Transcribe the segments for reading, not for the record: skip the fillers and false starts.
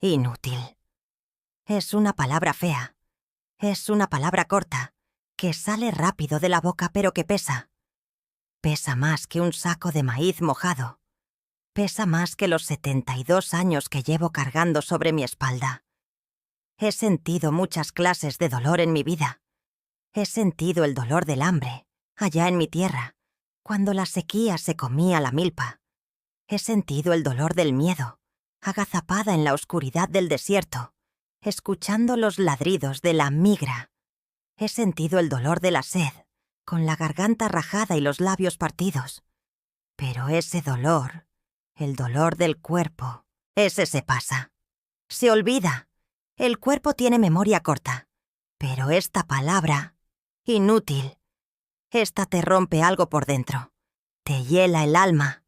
Inútil. Es una palabra fea. Es una palabra corta, que sale rápido de la boca pero que pesa. Pesa más que un saco de maíz mojado. Pesa más que los 72 años que llevo cargando sobre mi espalda. He sentido muchas clases de dolor en mi vida. He sentido el dolor del hambre, allá en mi tierra, cuando la sequía se comía la milpa. He sentido el dolor del miedo, agazapada en la oscuridad del desierto, escuchando los ladridos de la migra. He sentido el dolor de la sed, con la garganta rajada y los labios partidos. Pero ese dolor, el dolor del cuerpo, ese se pasa. Se olvida. El cuerpo tiene memoria corta. Pero esta palabra, inútil, esta te rompe algo por dentro. Te hiela el alma,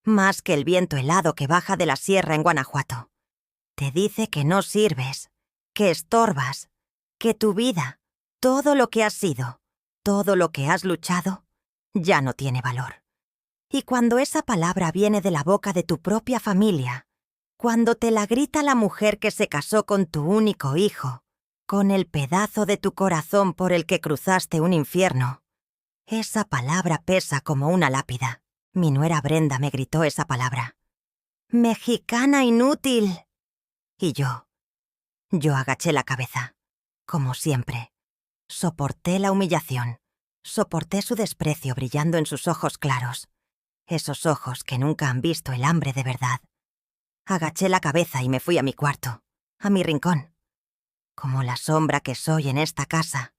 más que el viento helado que baja de la sierra en Guanajuato. Te dice que no sirves, que estorbas, que tu vida, todo lo que has sido, todo lo que has luchado, ya no tiene valor. Y cuando esa palabra viene de la boca de tu propia familia, cuando te la grita la mujer que se casó con tu único hijo, con el pedazo de tu corazón por el que cruzaste un infierno, esa palabra pesa como una lápida. Mi nuera Brenda me gritó esa palabra. «¡Mexicana inútil!» Y yo agaché la cabeza, como siempre. Soporté la humillación, soporté su desprecio brillando en sus ojos claros, esos ojos que nunca han visto el hambre de verdad. Agaché la cabeza y me fui a mi cuarto, a mi rincón. Como la sombra que soy en esta casa.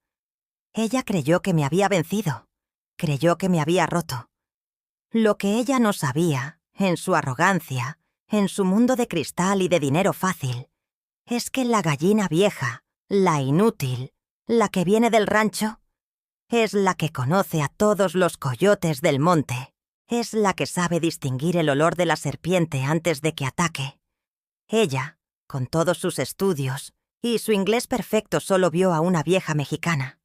Ella creyó que me había vencido, creyó que me había roto. Lo que ella no sabía, en su arrogancia, en su mundo de cristal y de dinero fácil, es que la gallina vieja, la inútil, la que viene del rancho, es la que conoce a todos los coyotes del monte, es la que sabe distinguir el olor de la serpiente antes de que ataque. Ella, con todos sus estudios y su inglés perfecto, solo vio a una vieja mexicana.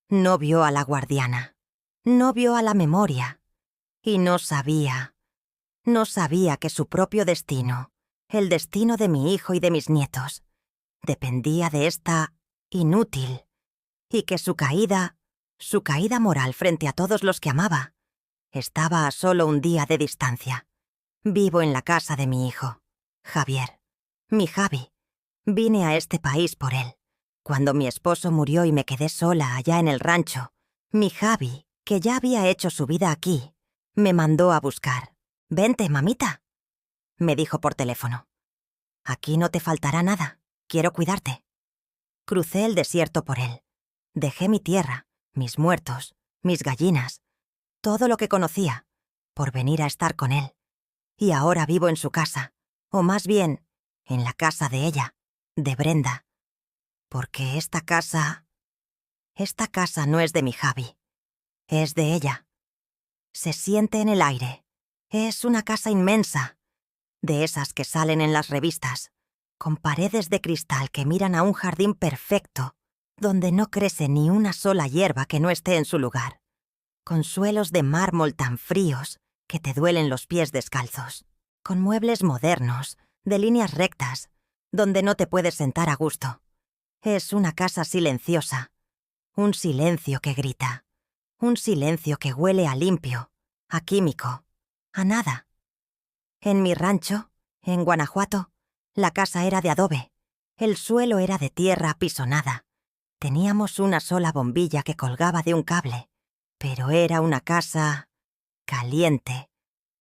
No vio a la guardiana, no vio a la memoria, y no sabía que su propio destino, el destino de mi hijo y de mis nietos, dependía de esta inútil, y que su caída moral frente a todos los que amaba, estaba a solo un día de distancia. Vivo en la casa de mi hijo, Javier, mi Javi. Vine a este país por él. Cuando mi esposo murió y me quedé sola allá en el rancho, mi Javi, que ya había hecho su vida aquí, me mandó a buscar. «Vente, mamita», me dijo por teléfono. «Aquí no te faltará nada. Quiero cuidarte». Crucé el desierto por él. Dejé mi tierra, mis muertos, mis gallinas, todo lo que conocía, por venir a estar con él. Y ahora vivo en su casa, o más bien, en la casa de ella, de Brenda. Porque esta casa no es de mi Javi, es de ella. Se siente en el aire. Es una casa inmensa, de esas que salen en las revistas, con paredes de cristal que miran a un jardín perfecto, donde no crece ni una sola hierba que no esté en su lugar, con suelos de mármol tan fríos que te duelen los pies descalzos, con muebles modernos, de líneas rectas, donde no te puedes sentar a gusto. Es una casa silenciosa, un silencio que grita, un silencio que huele a limpio, a químico, a nada. En mi rancho, en Guanajuato, la casa era de adobe, el suelo era de tierra apisonada. Teníamos una sola bombilla que colgaba de un cable, pero era una casa caliente.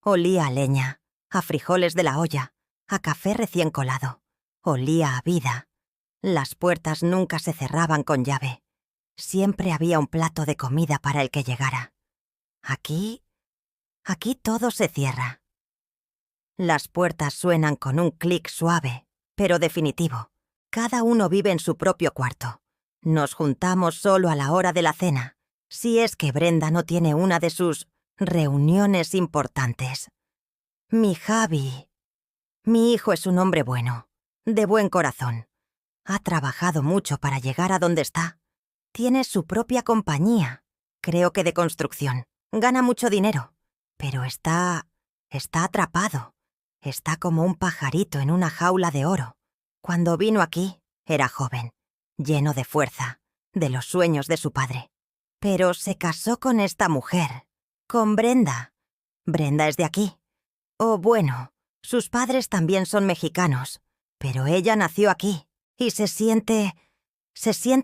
Olía a leña, a frijoles de la olla, a café recién colado. Olía a vida. Las puertas nunca se cerraban con llave. Siempre había un plato de comida para el que llegara. Aquí todo se cierra. Las puertas suenan con un clic suave, pero definitivo. Cada uno vive en su propio cuarto. Nos juntamos solo a la hora de la cena, si es que Brenda no tiene una de sus reuniones importantes. Mi Javi, mi hijo, es un hombre bueno, de buen corazón. Ha trabajado mucho para llegar a donde está. Tiene su propia compañía, creo que de construcción. Gana mucho dinero, pero está atrapado. Está como un pajarito en una jaula de oro. Cuando vino aquí, era joven, lleno de fuerza, de los sueños de su padre. Pero se casó con esta mujer, con Brenda. Brenda es de aquí. O bueno, sus padres también son mexicanos, pero ella nació aquí y se siente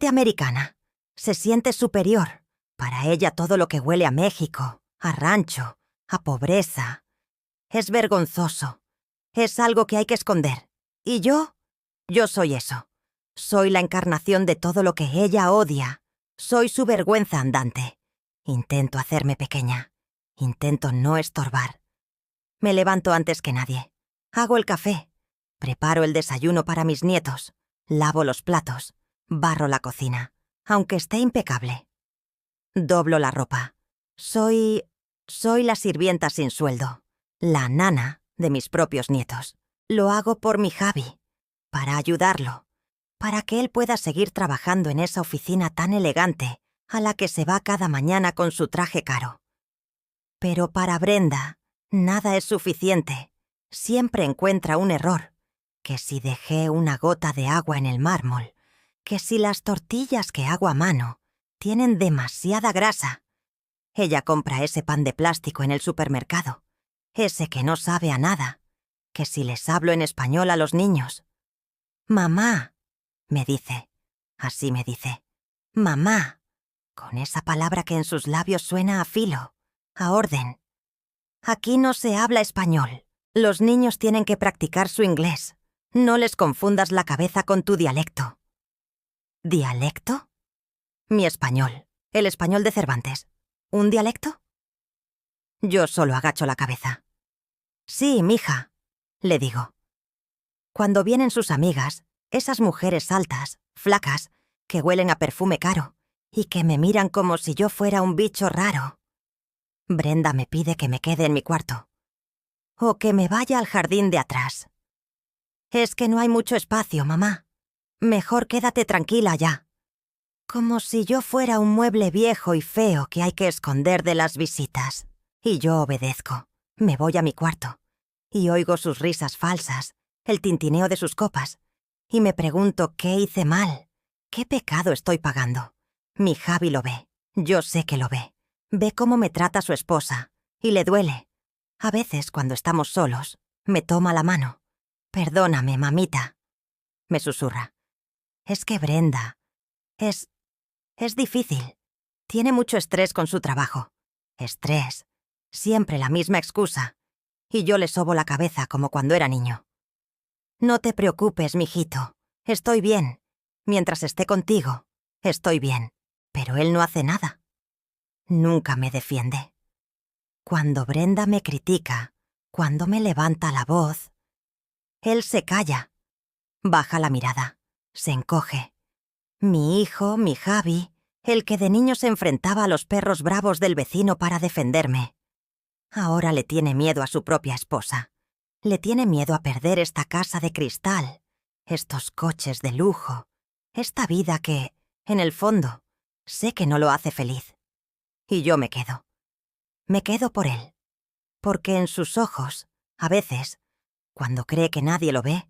americana, se siente superior. Para ella todo lo que huele a México, a rancho, a pobreza, es vergonzoso. Es algo que hay que esconder. Y yo soy eso. Soy la encarnación de todo lo que ella odia. Soy su vergüenza andante. Intento hacerme pequeña. Intento no estorbar. Me levanto antes que nadie. Hago el café. Preparo el desayuno para mis nietos. Lavo los platos. Barro la cocina, aunque esté impecable. Doblo la ropa. Soy la sirvienta sin sueldo. La nana de mis propios nietos. Lo hago por mi Javi, para ayudarlo, para que él pueda seguir trabajando en esa oficina tan elegante a la que se va cada mañana con su traje caro. Pero para Brenda, nada es suficiente. Siempre encuentra un error. Que si dejé una gota de agua en el mármol, que si las tortillas que hago a mano tienen demasiada grasa. Ella compra ese pan de plástico en el supermercado, ese que no sabe a nada, que si les hablo en español a los niños. Mamá, me dice, así me dice, mamá, con esa palabra que en sus labios suena a filo, a orden. Aquí no se habla español, los niños tienen que practicar su inglés. No les confundas la cabeza con tu dialecto. ¿Dialecto? Mi español, el español de Cervantes. ¿Un dialecto? Yo solo agacho la cabeza. Sí, mija, le digo. Cuando vienen sus amigas, esas mujeres altas, flacas, que huelen a perfume caro y que me miran como si yo fuera un bicho raro. Brenda me pide que me quede en mi cuarto. O que me vaya al jardín de atrás. Es que no hay mucho espacio, mamá. Mejor quédate tranquila ya. Como si yo fuera un mueble viejo y feo que hay que esconder de las visitas. Y yo obedezco. Me voy a mi cuarto. Y oigo sus risas falsas, el tintineo de sus copas. Y me pregunto qué hice mal. ¿Qué pecado estoy pagando? Mi Javi lo ve. Yo sé que lo ve. Ve cómo me trata su esposa. Y le duele. A veces, cuando estamos solos, me toma la mano. Perdóname, mamita. Me susurra. Es que Brenda... Es difícil. Tiene mucho estrés con su trabajo. Estrés. Siempre la misma excusa. Y yo le sobo la cabeza como cuando era niño. No te preocupes, mijito. Estoy bien. Mientras esté contigo, estoy bien. Pero él no hace nada. Nunca me defiende. Cuando Brenda me critica, cuando me levanta la voz, él se calla. Baja la mirada. Se encoge. Mi hijo, mi Javi, el que de niño se enfrentaba a los perros bravos del vecino para defenderme. Ahora le tiene miedo a su propia esposa. Le tiene miedo a perder esta casa de cristal, estos coches de lujo, esta vida que, en el fondo, sé que no lo hace feliz. Y yo me quedo. Me quedo por él. Porque en sus ojos, a veces, cuando cree que nadie lo ve,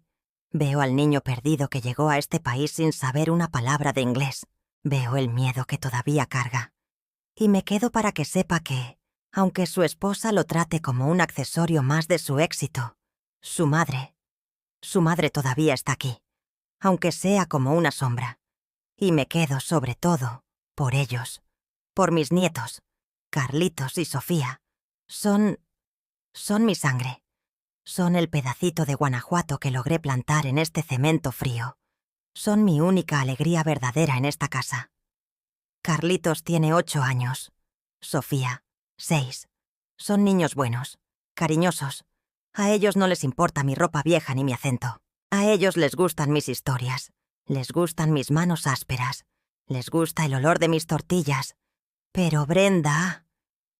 veo al niño perdido que llegó a este país sin saber una palabra de inglés. Veo el miedo que todavía carga. Y me quedo para que sepa que, aunque su esposa lo trate como un accesorio más de su éxito, su madre todavía está aquí, aunque sea como una sombra. Y me quedo, sobre todo, por ellos, por mis nietos, Carlitos y Sofía. Son mi sangre. Son el pedacito de Guanajuato que logré plantar en este cemento frío. Son mi única alegría verdadera en esta casa. Carlitos tiene 8 años. Sofía, 6. Son niños buenos, cariñosos. A ellos no les importa mi ropa vieja ni mi acento. A ellos les gustan mis historias. Les gustan mis manos ásperas. Les gusta el olor de mis tortillas. Pero Brenda,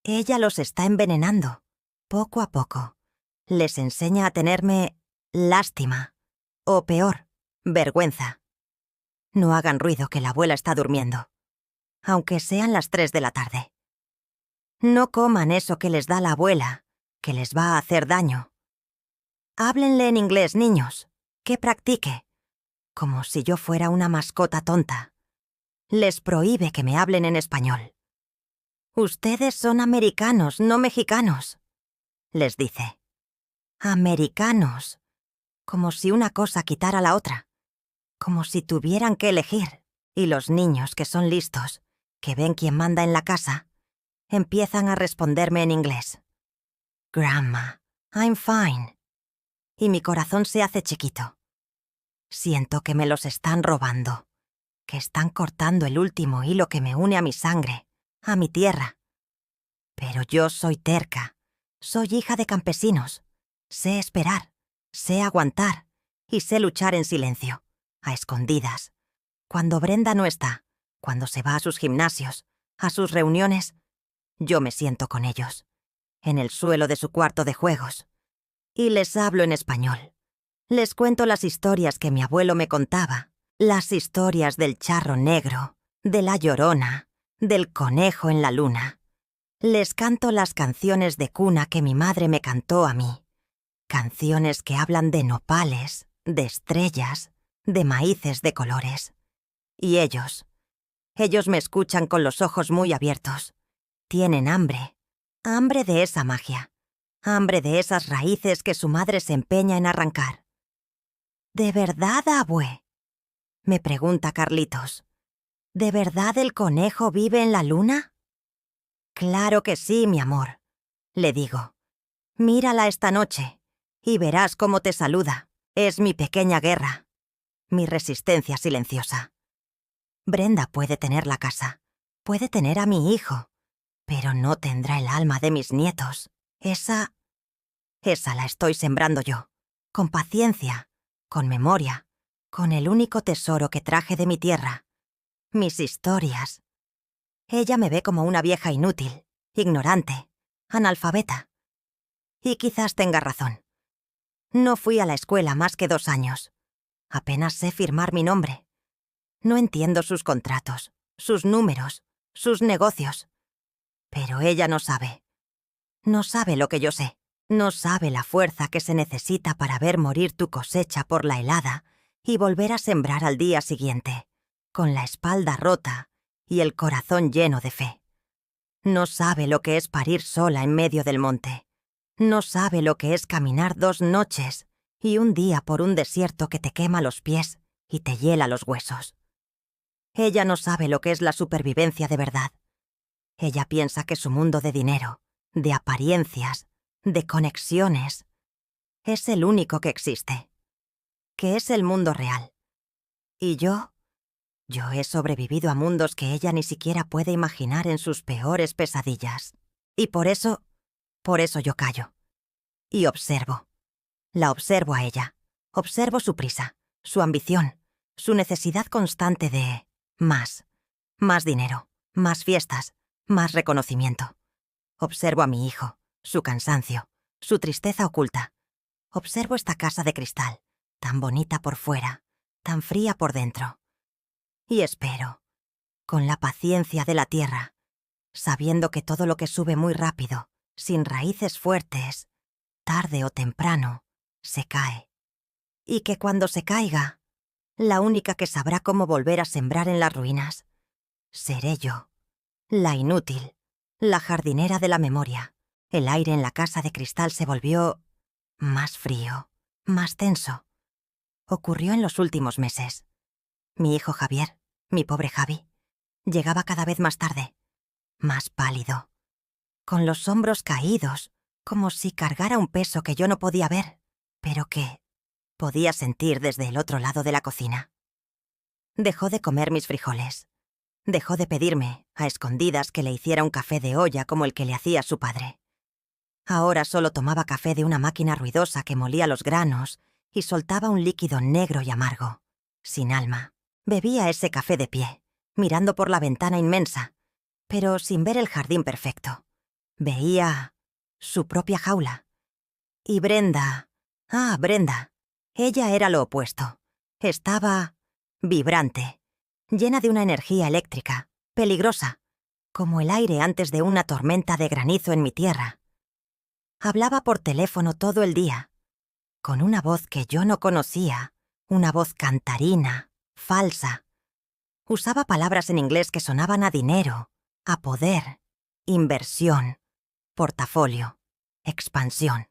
ella los está envenenando, poco a poco. Les enseña a tenerme lástima, o peor, vergüenza. No hagan ruido, que la abuela está durmiendo, aunque sean las 3 de la tarde. No coman eso que les da la abuela, que les va a hacer daño. Háblenle en inglés, niños, que practique. como si yo fuera una mascota tonta. Les prohíbe que me hablen en español. «Ustedes son americanos, no mexicanos», les dice. Americanos. Como si una cosa quitara la otra. Como si tuvieran que elegir. Y los niños, que son listos, que ven quién manda en la casa, empiezan a responderme en inglés. «Grandma, I'm fine». Y mi corazón se hace chiquito. Siento que me los están robando, que están cortando el último hilo que me une a mi sangre, a mi tierra. Pero yo soy terca, soy hija de campesinos, sé esperar, sé aguantar y sé luchar en silencio, a escondidas. Cuando Brenda no está, cuando se va a sus gimnasios, a sus reuniones, yo me siento con ellos, en el suelo de su cuarto de juegos, y les hablo en español. Les cuento las historias que mi abuelo me contaba, las historias del charro negro, de la llorona, del conejo en la luna. Les canto las canciones de cuna que mi madre me cantó a mí, canciones que hablan de nopales, de estrellas, de maíces de colores. Y ellos me escuchan con los ojos muy abiertos. Tienen hambre, hambre de esa magia, hambre de esas raíces que su madre se empeña en arrancar. ¿De verdad, abue?, me pregunta Carlitos. ¿De verdad el conejo vive en la luna? Claro que sí, mi amor, le digo. Mírala esta noche y verás cómo te saluda. Es mi pequeña guerra, mi resistencia silenciosa. Brenda puede tener la casa, puede tener a mi hijo, pero no tendrá el alma de mis nietos. Esa la estoy sembrando yo, con paciencia, con memoria, con el único tesoro que traje de mi tierra, mis historias. Ella me ve como una vieja inútil, ignorante, analfabeta. Y quizás tenga razón. No fui a la escuela más que 2 años. Apenas sé firmar mi nombre. No entiendo sus contratos, sus números, sus negocios. Pero ella no sabe. No sabe lo que yo sé. No sabe la fuerza que se necesita para ver morir tu cosecha por la helada y volver a sembrar al día siguiente, con la espalda rota y el corazón lleno de fe. No sabe lo que es parir sola en medio del monte. No sabe lo que es caminar 2 noches y un día por un desierto que te quema los pies y te hiela los huesos. Ella no sabe lo que es la supervivencia de verdad. Ella piensa que su mundo de dinero, de apariencias, de conexiones, es el único que existe, que es el mundo real. Y yo he sobrevivido a mundos que ella ni siquiera puede imaginar en sus peores pesadillas. Y por eso yo callo. Y observo. La observo a ella. Observo su prisa, su ambición, su necesidad constante de más dinero, más fiestas, más reconocimiento. Observo a mi hijo, su cansancio, su tristeza oculta. Observo esta casa de cristal, tan bonita por fuera, tan fría por dentro. Y espero, con la paciencia de la tierra, sabiendo que todo lo que sube muy rápido, sin raíces fuertes, tarde o temprano, se cae. Y que cuando se caiga, la única que sabrá cómo volver a sembrar en las ruinas seré yo, la inútil, la jardinera de la memoria. El aire en la casa de cristal se volvió más frío, más tenso. Ocurrió en los últimos meses. Mi hijo Javier, mi pobre Javi, llegaba cada vez más tarde, más pálido, con los hombros caídos, como si cargara un peso que yo no podía ver, pero que podía sentir desde el otro lado de la cocina. Dejó de comer mis frijoles. Dejó de pedirme, a escondidas, que le hiciera un café de olla como el que le hacía su padre. Ahora solo tomaba café de una máquina ruidosa que molía los granos y soltaba un líquido negro y amargo, sin alma. Bebía ese café de pie, mirando por la ventana inmensa, pero sin ver el jardín perfecto. Veía su propia jaula. Y Brenda, Brenda, ella era lo opuesto. Estaba vibrante, llena de una energía eléctrica, peligrosa, como el aire antes de una tormenta de granizo en mi tierra. Hablaba por teléfono todo el día, con una voz que yo no conocía, Una voz cantarina, falsa. Usaba palabras en inglés que sonaban a dinero, a poder, inversión, portafolio, expansión.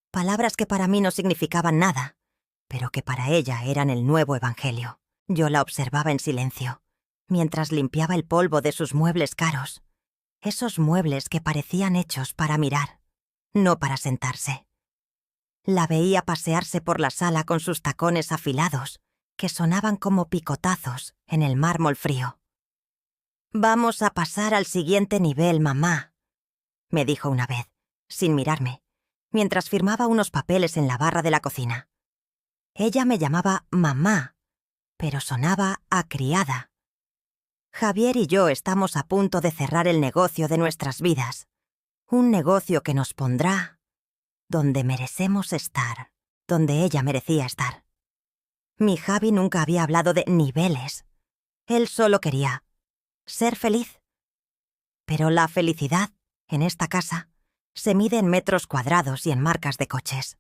Palabras que para mí no significaban nada, pero que para ella eran el nuevo evangelio. Yo la observaba en silencio, mientras limpiaba el polvo de sus muebles caros. Esos muebles que parecían hechos para mirar, no para sentarse. La veía pasearse por la sala con sus tacones afilados, que sonaban como picotazos en el mármol frío. «Vamos a pasar al siguiente nivel, mamá», me dijo una vez, sin mirarme, mientras firmaba unos papeles en la barra de la cocina. Ella me llamaba mamá, pero sonaba a criada. Javier y yo estamos a punto de cerrar el negocio de nuestras vidas, un negocio que nos pondrá donde merecemos estar, donde ella merecía estar. Mi Javi nunca había hablado de niveles. Él solo quería ser feliz. Pero la felicidad, en esta casa, se mide en metros cuadrados y en marcas de coches.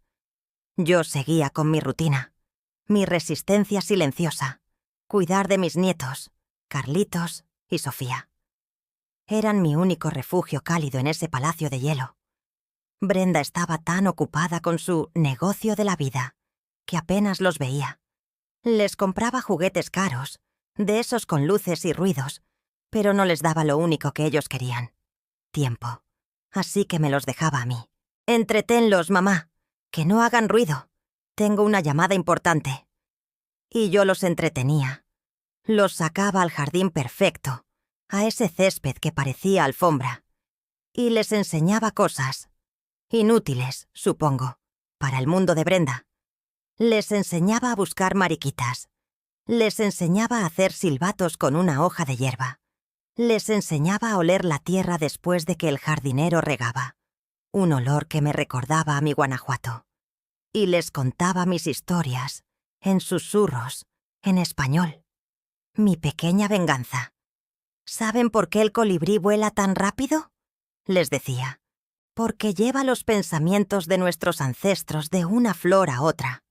Yo seguía con mi rutina, mi resistencia silenciosa, cuidar de mis nietos, Carlitos y Sofía. Eran mi único refugio cálido en ese palacio de hielo. Brenda estaba tan ocupada con su negocio de la vida que apenas los veía. Les compraba juguetes caros, de esos con luces y ruidos, pero no les daba lo único que ellos querían: tiempo. Así que me los dejaba a mí. «Entretenlos, mamá, que no hagan ruido. Tengo una llamada importante». Y yo los entretenía. Los sacaba al jardín perfecto, a ese césped que parecía alfombra, y les enseñaba cosas, inútiles, supongo, para el mundo de Brenda. Les enseñaba a buscar mariquitas. Les enseñaba a hacer silbatos con una hoja de hierba. Les enseñaba a oler la tierra después de que el jardinero regaba, un olor que me recordaba a mi Guanajuato. Y les contaba mis historias, en susurros, en español. Mi pequeña venganza. «¿Saben por qué el colibrí vuela tan rápido?», les decía. «Porque lleva los pensamientos de nuestros ancestros de una flor a otra».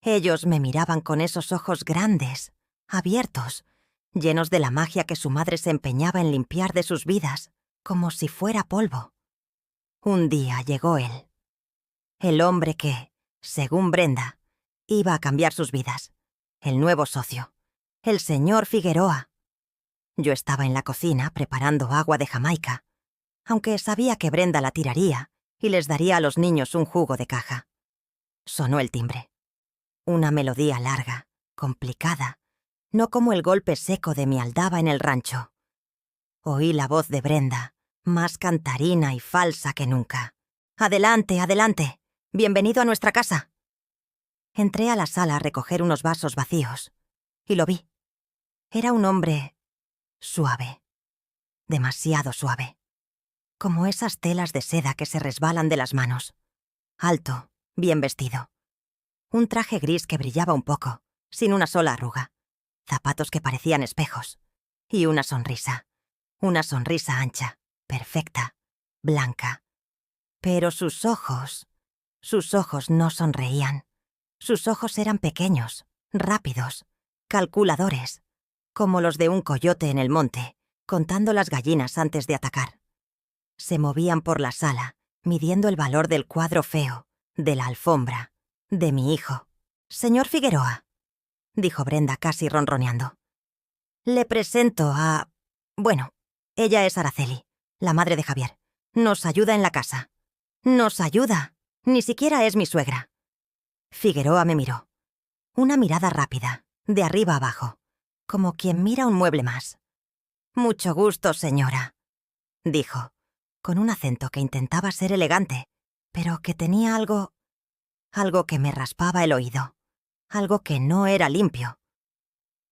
Ellos me miraban con esos ojos grandes, abiertos, llenos de la magia que su madre se empeñaba en limpiar de sus vidas, como si fuera polvo. Un día llegó él. El hombre que, según Brenda, iba a cambiar sus vidas. El nuevo socio. El señor Figueroa. Yo estaba en la cocina preparando agua de Jamaica, aunque sabía que Brenda la tiraría y les daría a los niños un jugo de caja. Sonó el timbre. Una melodía larga, complicada, no como el golpe seco de mi aldaba en el rancho. Oí la voz de Brenda, más cantarina y falsa que nunca. «Adelante, adelante. Bienvenido a nuestra casa». Entré a la sala a recoger unos vasos vacíos, y lo vi. Era un hombre suave, demasiado suave, como esas telas de seda que se resbalan de las manos. Alto, bien vestido. Un traje gris que brillaba un poco, sin una sola arruga. Zapatos que parecían espejos. Y una sonrisa ancha, perfecta, blanca. Pero sus ojos no sonreían. Sus ojos eran pequeños, rápidos, calculadores, como los de un coyote en el monte, contando las gallinas antes de atacar. Se movían por la sala, midiendo el valor del cuadro feo, de la alfombra, de mi hijo. «Señor Figueroa», dijo Brenda casi ronroneando. «Le presento a... Bueno, ella es Araceli, la madre de Javier. Nos ayuda en la casa». «Nos ayuda. Ni siquiera es mi suegra». Figueroa me miró. Una mirada rápida, de arriba abajo, como quien mira un mueble más. «Mucho gusto, señora», dijo, con un acento que intentaba ser elegante, pero que tenía algo que me raspaba el oído, algo que no era limpio.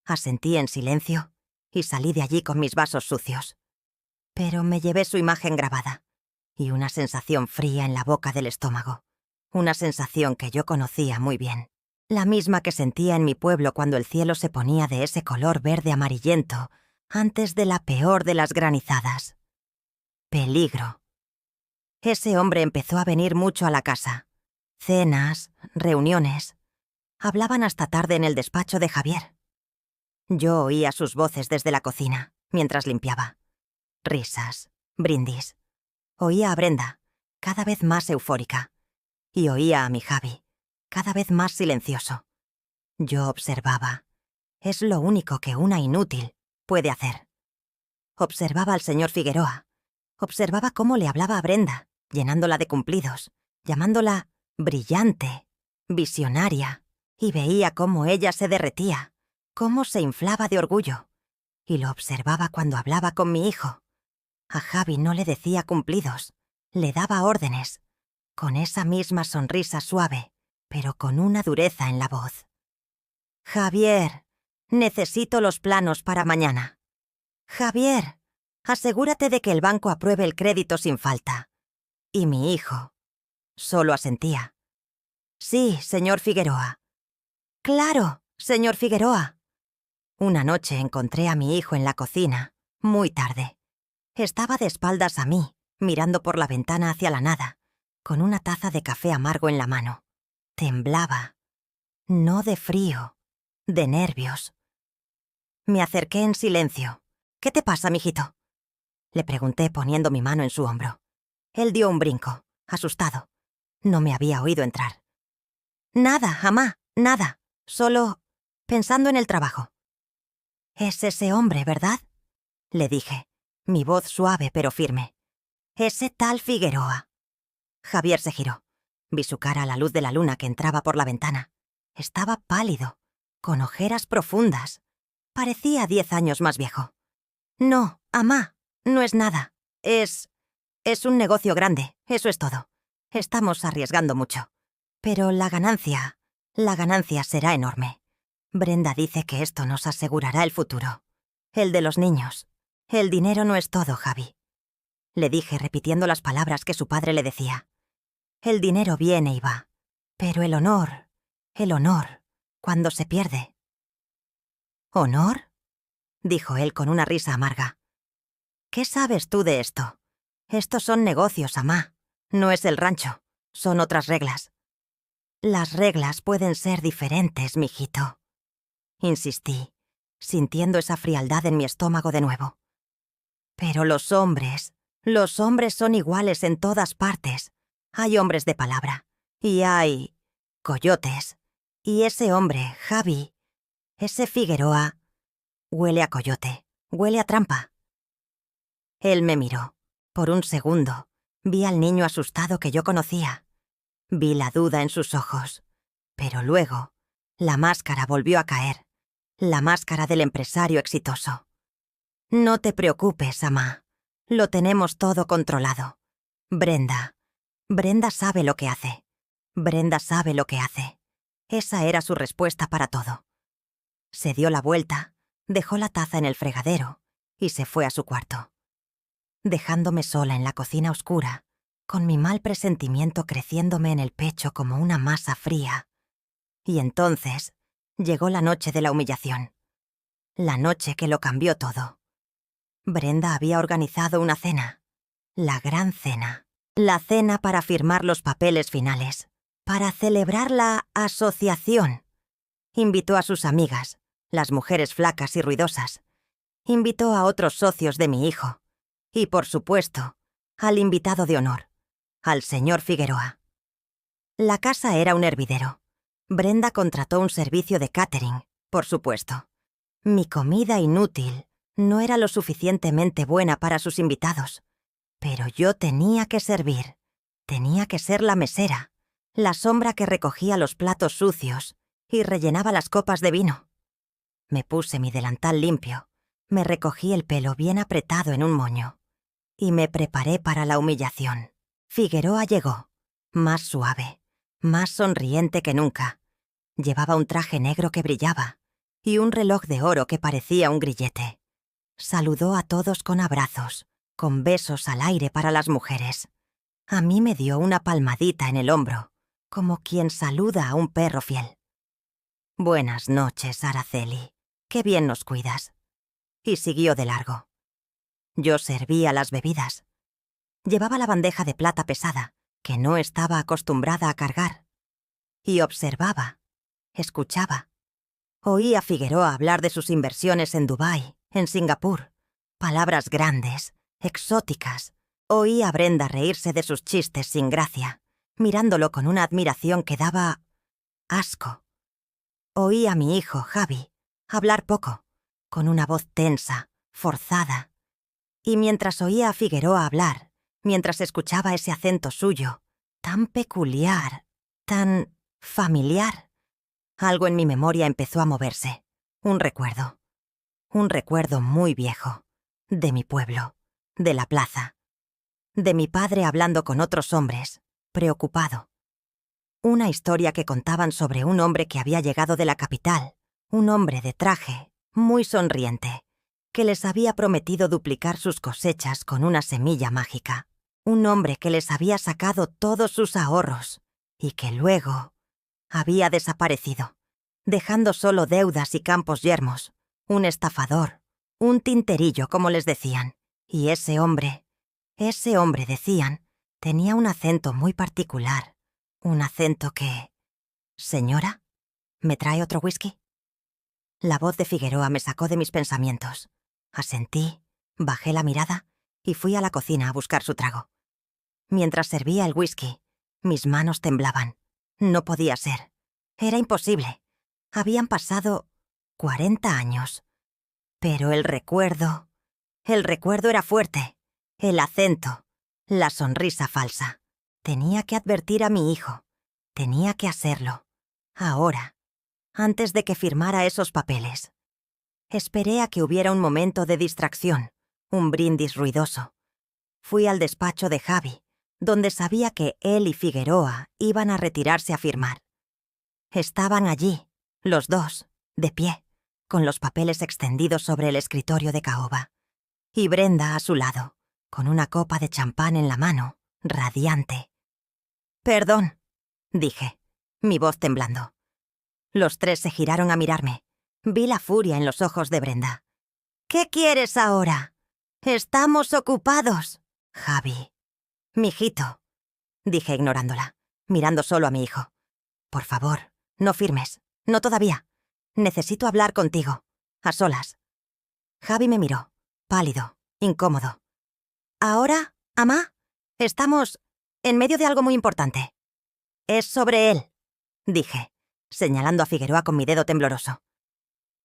Asentí en silencio y salí de allí con mis vasos sucios. Pero me llevé su imagen grabada y una sensación fría en la boca del estómago, una sensación que yo conocía muy bien, la misma que sentía en mi pueblo cuando el cielo se ponía de ese color verde amarillento antes de la peor de las granizadas. Peligro. Ese hombre empezó a venir mucho a la casa. Cenas, reuniones. Hablaban hasta tarde en el despacho de Javier. Yo oía sus voces desde la cocina, mientras limpiaba. Risas, brindis. Oía a Brenda, cada vez más eufórica. Y oía a mi Javi, cada vez más silencioso. Yo observaba. Es lo único que una inútil puede hacer. Observaba al señor Figueroa. Observaba cómo le hablaba a Brenda, llenándola de cumplidos, llamándola brillante, visionaria, y veía cómo ella se derretía, cómo se inflaba de orgullo. Y lo observaba cuando hablaba con mi hijo. A Javi no le decía cumplidos, le daba órdenes, con esa misma sonrisa suave, pero con una dureza en la voz. Javier, necesito los planos para mañana. Javier, asegúrate de que el banco apruebe el crédito sin falta. Y mi hijo solo asentía. Sí, señor Figueroa. Claro, señor Figueroa. Una noche encontré a mi hijo en la cocina, muy tarde. Estaba de espaldas a mí, mirando por la ventana hacia la nada, con una taza de café amargo en la mano. Temblaba. No de frío, de nervios. Me acerqué en silencio. ¿Qué te pasa, mijito? Le pregunté poniendo mi mano en su hombro. Él dio un brinco, asustado. No me había oído entrar. Nada, amá, nada. Solo pensando en el trabajo. Es ese hombre, ¿verdad? Le dije, mi voz suave pero firme. Ese tal Figueroa. Javier se giró. Vi su cara a la luz de la luna que entraba por la ventana. Estaba pálido, con ojeras profundas. Parecía 10 años más viejo. No, amá, no es nada. Es un negocio grande, eso es todo. Estamos arriesgando mucho. Pero la ganancia será enorme. Brenda dice que esto nos asegurará el futuro. El de los niños. El dinero no es todo, Javi. Le dije repitiendo las palabras que su padre le decía. El dinero viene y va. Pero el honor, cuando se pierde. ¿Honor? Dijo él con una risa amarga. ¿Qué sabes tú de esto? Estos son negocios, amá. No es el rancho. Son otras reglas. Las reglas pueden ser diferentes, mijito. Insistí, sintiendo esa frialdad en mi estómago de nuevo. Pero los hombres son iguales en todas partes. Hay hombres de palabra. Y hay coyotes. Y ese hombre, Javi, ese Figueroa, huele a coyote, huele a trampa. Él me miró. Por un segundo, vi al niño asustado que yo conocía. Vi la duda en sus ojos. Pero luego, la máscara volvió a caer. La máscara del empresario exitoso. No te preocupes, amá. Lo tenemos todo controlado. Brenda sabe lo que hace. Brenda sabe lo que hace. Esa era su respuesta para todo. Se dio la vuelta, dejó la taza en el fregadero y se fue a su cuarto. Dejándome sola en la cocina oscura, con mi mal presentimiento creciéndome en el pecho como una masa fría. Y entonces llegó la noche de la humillación. La noche que lo cambió todo. Brenda había organizado una cena. La gran cena. La cena para firmar los papeles finales. Para celebrar la asociación. Invitó a sus amigas, las mujeres flacas y ruidosas. Invitó a otros socios de mi hijo. Y, por supuesto, al invitado de honor, al señor Figueroa. La casa era un hervidero. Brenda contrató un servicio de catering, por supuesto. Mi comida inútil no era lo suficientemente buena para sus invitados. Pero yo tenía que servir. Tenía que ser la mesera, la sombra que recogía los platos sucios y rellenaba las copas de vino. Me puse mi delantal limpio, me recogí el pelo bien apretado en un moño y me preparé para la humillación. Figueroa llegó, más suave, más sonriente que nunca. Llevaba un traje negro que brillaba y un reloj de oro que parecía un grillete. Saludó a todos con abrazos, con besos al aire para las mujeres. A mí me dio una palmadita en el hombro, como quien saluda a un perro fiel. Buenas noches, Araceli. Qué bien nos cuidas. Y siguió de largo. Yo servía las bebidas. Llevaba la bandeja de plata pesada, que no estaba acostumbrada a cargar. Y observaba. Escuchaba. Oí a Figueroa hablar de sus inversiones en Dubái, en Singapur. Palabras grandes, exóticas. Oí a Brenda reírse de sus chistes sin gracia, mirándolo con una admiración que daba asco. Oí a mi hijo, Javi, hablar poco, con una voz tensa, forzada. Y mientras oía a Figueroa hablar, mientras escuchaba ese acento suyo, tan peculiar, tan familiar, algo en mi memoria empezó a moverse. Un recuerdo muy viejo, de mi pueblo, de la plaza, de mi padre hablando con otros hombres, preocupado. Una historia que contaban sobre un hombre que había llegado de la capital, un hombre de traje, muy sonriente, que les había prometido duplicar sus cosechas con una semilla mágica. Un hombre que les había sacado todos sus ahorros y que luego había desaparecido, dejando solo deudas y campos yermos, un estafador, un tinterillo, como les decían. Y ese hombre, decían, tenía un acento muy particular. Un acento que... «Señora, ¿me trae otro whisky?» La voz de Figueroa me sacó de mis pensamientos. Asentí, bajé la mirada y fui a la cocina a buscar su trago. Mientras servía el whisky, mis manos temblaban. No podía ser. Era imposible. Habían pasado 40 años. Pero el recuerdo era fuerte. El acento, la sonrisa falsa. Tenía que advertir a mi hijo. Tenía que hacerlo. Ahora, antes de que firmara esos papeles. Esperé a que hubiera un momento de distracción, un brindis ruidoso. Fui al despacho de Javi, donde sabía que él y Figueroa iban a retirarse a firmar. Estaban allí, los dos, de pie, con los papeles extendidos sobre el escritorio de caoba. Y Brenda a su lado, con una copa de champán en la mano, radiante. «Perdón», dije, mi voz temblando. Los tres se giraron a mirarme. Vi la furia en los ojos de Brenda. «¿Qué quieres ahora? Estamos ocupados, Javi». «Mijito», dije ignorándola, mirando solo a mi hijo. «Por favor, no firmes. No todavía. Necesito hablar contigo. A solas». Javi me miró, pálido, incómodo. «¿Ahora, amá? Estamos en medio de algo muy importante». «Es sobre él», dije, señalando a Figueroa con mi dedo tembloroso.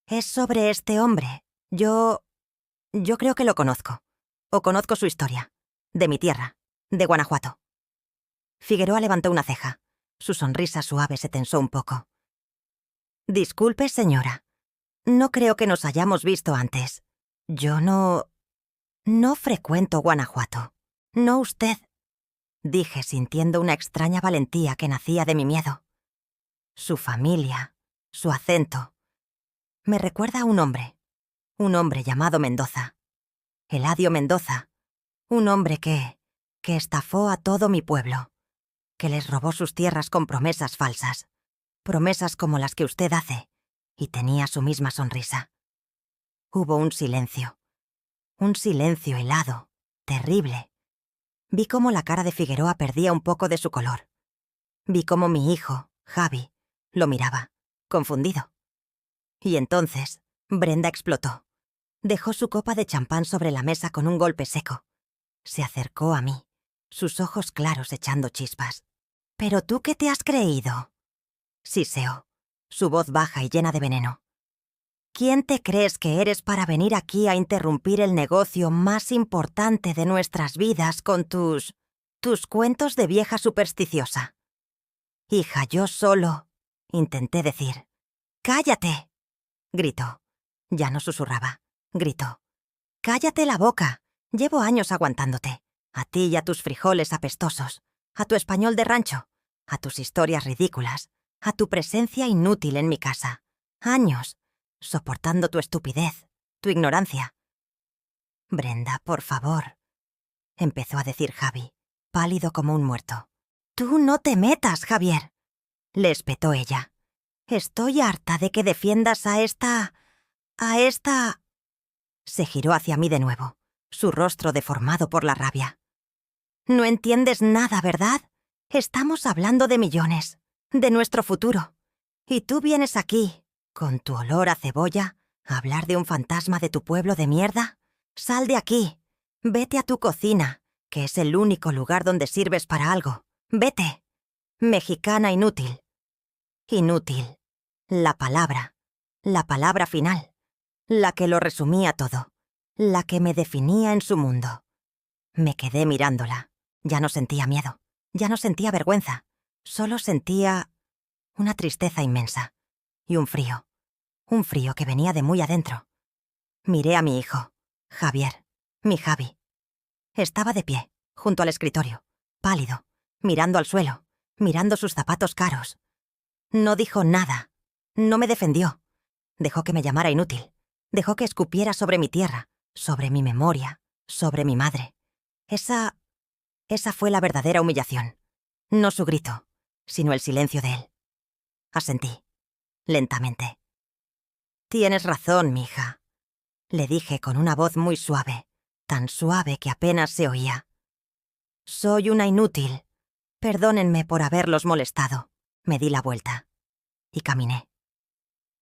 «Es sobre este hombre. Yo creo que lo conozco. O conozco su historia. De mi tierra, de Guanajuato». Figueroa levantó una ceja. Su sonrisa suave se tensó un poco. «Disculpe, señora. No creo que nos hayamos visto antes. Yo no frecuento Guanajuato. No usted», dije sintiendo una extraña valentía que nacía de mi miedo. Su familia, su acento. Me recuerda a un hombre llamado Mendoza. Eladio Mendoza. Un hombre que estafó a todo mi pueblo, que les robó sus tierras con promesas falsas, promesas como las que usted hace, y tenía su misma sonrisa. Hubo un silencio helado, terrible. Vi cómo la cara de Figueroa perdía un poco de su color. Vi cómo mi hijo, Javi, lo miraba, confundido. Y entonces, Brenda explotó. Dejó su copa de champán sobre la mesa con un golpe seco. Se acercó a mí, sus ojos claros echando chispas. «¿Pero tú qué te has creído?», siseó, su voz baja y llena de veneno. «¿Quién te crees que eres para venir aquí a interrumpir el negocio más importante de nuestras vidas con tus cuentos de vieja supersticiosa?» «Hija, yo solo», intenté decir. «¡Cállate!», gritó. Ya no susurraba, gritó. «Cállate la boca. Llevo años aguantándote. A ti y a tus frijoles apestosos. A tu español de rancho. A tus historias ridículas. A tu presencia inútil en mi casa. Años. Soportando tu estupidez, tu ignorancia». «Brenda, por favor», empezó a decir Javi, pálido como un muerto. «Tú no te metas, Javier», le espetó ella. «Estoy harta de que defiendas a esta... Se giró hacia mí de nuevo, su rostro deformado por la rabia. «No entiendes nada, ¿verdad? Estamos hablando de millones, de nuestro futuro. Y tú vienes aquí, con tu olor a cebolla, a hablar de un fantasma de tu pueblo de mierda. Sal de aquí. Vete a tu cocina, que es el único lugar donde sirves para algo. Vete. Mexicana inútil. Inútil. La palabra final. La que lo resumía todo. La que me definía en su mundo. Me quedé mirándola. Ya no sentía miedo. Ya no sentía vergüenza. Solo sentía una tristeza inmensa. Y un frío. Un frío que venía de muy adentro. Miré a mi hijo, Javier, mi Javi. Estaba de pie, junto al escritorio, pálido, mirando al suelo, mirando sus zapatos caros. No dijo nada. No me defendió. Dejó que me llamara inútil. Dejó que escupiera sobre mi tierra, sobre mi memoria, sobre mi madre. Esa fue la verdadera humillación. No su grito, sino el silencio de él. Asentí, lentamente. Tienes razón, mija, le dije con una voz muy suave, tan suave que apenas se oía. Soy una inútil. Perdónenme por haberlos molestado. Me di la vuelta. Y caminé.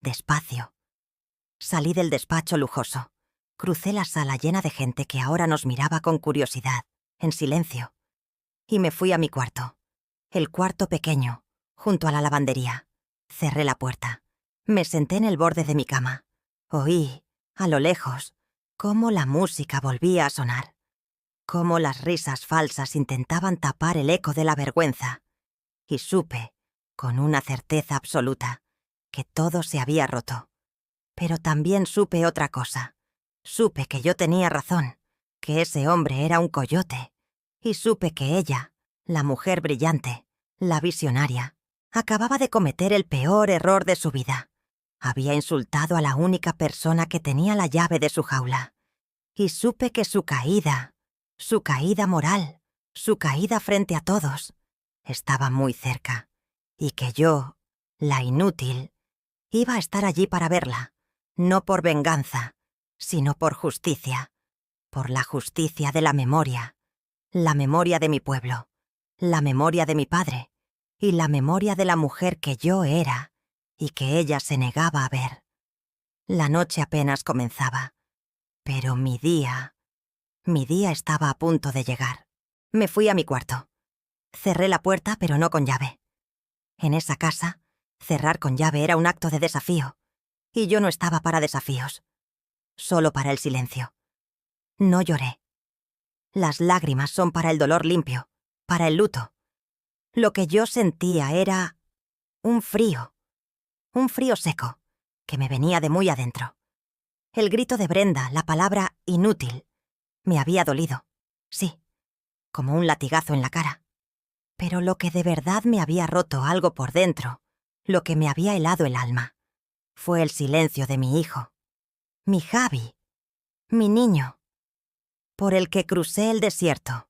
Despacio. Salí del despacho lujoso. Crucé la sala llena de gente que ahora nos miraba con curiosidad, en silencio. Y me fui a mi cuarto. El cuarto pequeño, junto a la lavandería. Cerré la puerta. Me senté en el borde de mi cama. Oí, a lo lejos, cómo la música volvía a sonar. Cómo las risas falsas intentaban tapar el eco de la vergüenza. Y supe, con una certeza absoluta, que todo se había roto. Pero también supe otra cosa. Supe que yo tenía razón, que ese hombre era un coyote. Y supe que ella, la mujer brillante, la visionaria, acababa de cometer el peor error de su vida. Había insultado a la única persona que tenía la llave de su jaula. Y supe que su caída moral, su caída frente a todos, estaba muy cerca. Y que yo, la inútil, iba a estar allí para verla, no por venganza, sino por justicia. Por la justicia de la memoria de mi pueblo, la memoria de mi padre y la memoria de la mujer que yo era y que ella se negaba a ver. La noche apenas comenzaba, pero mi día estaba a punto de llegar. Me fui a mi cuarto. Cerré la puerta, pero no con llave. En esa casa, cerrar con llave era un acto de desafío, y yo no estaba para desafíos, solo para el silencio. No lloré. Las lágrimas son para el dolor limpio, para el luto. Lo que yo sentía era un frío seco, que me venía de muy adentro. El grito de Brenda, la palabra inútil, me había dolido, sí, como un latigazo en la cara. Pero lo que de verdad me había roto algo por dentro, lo que me había helado el alma, fue el silencio de mi hijo, mi Javi, mi niño, por el que crucé el desierto,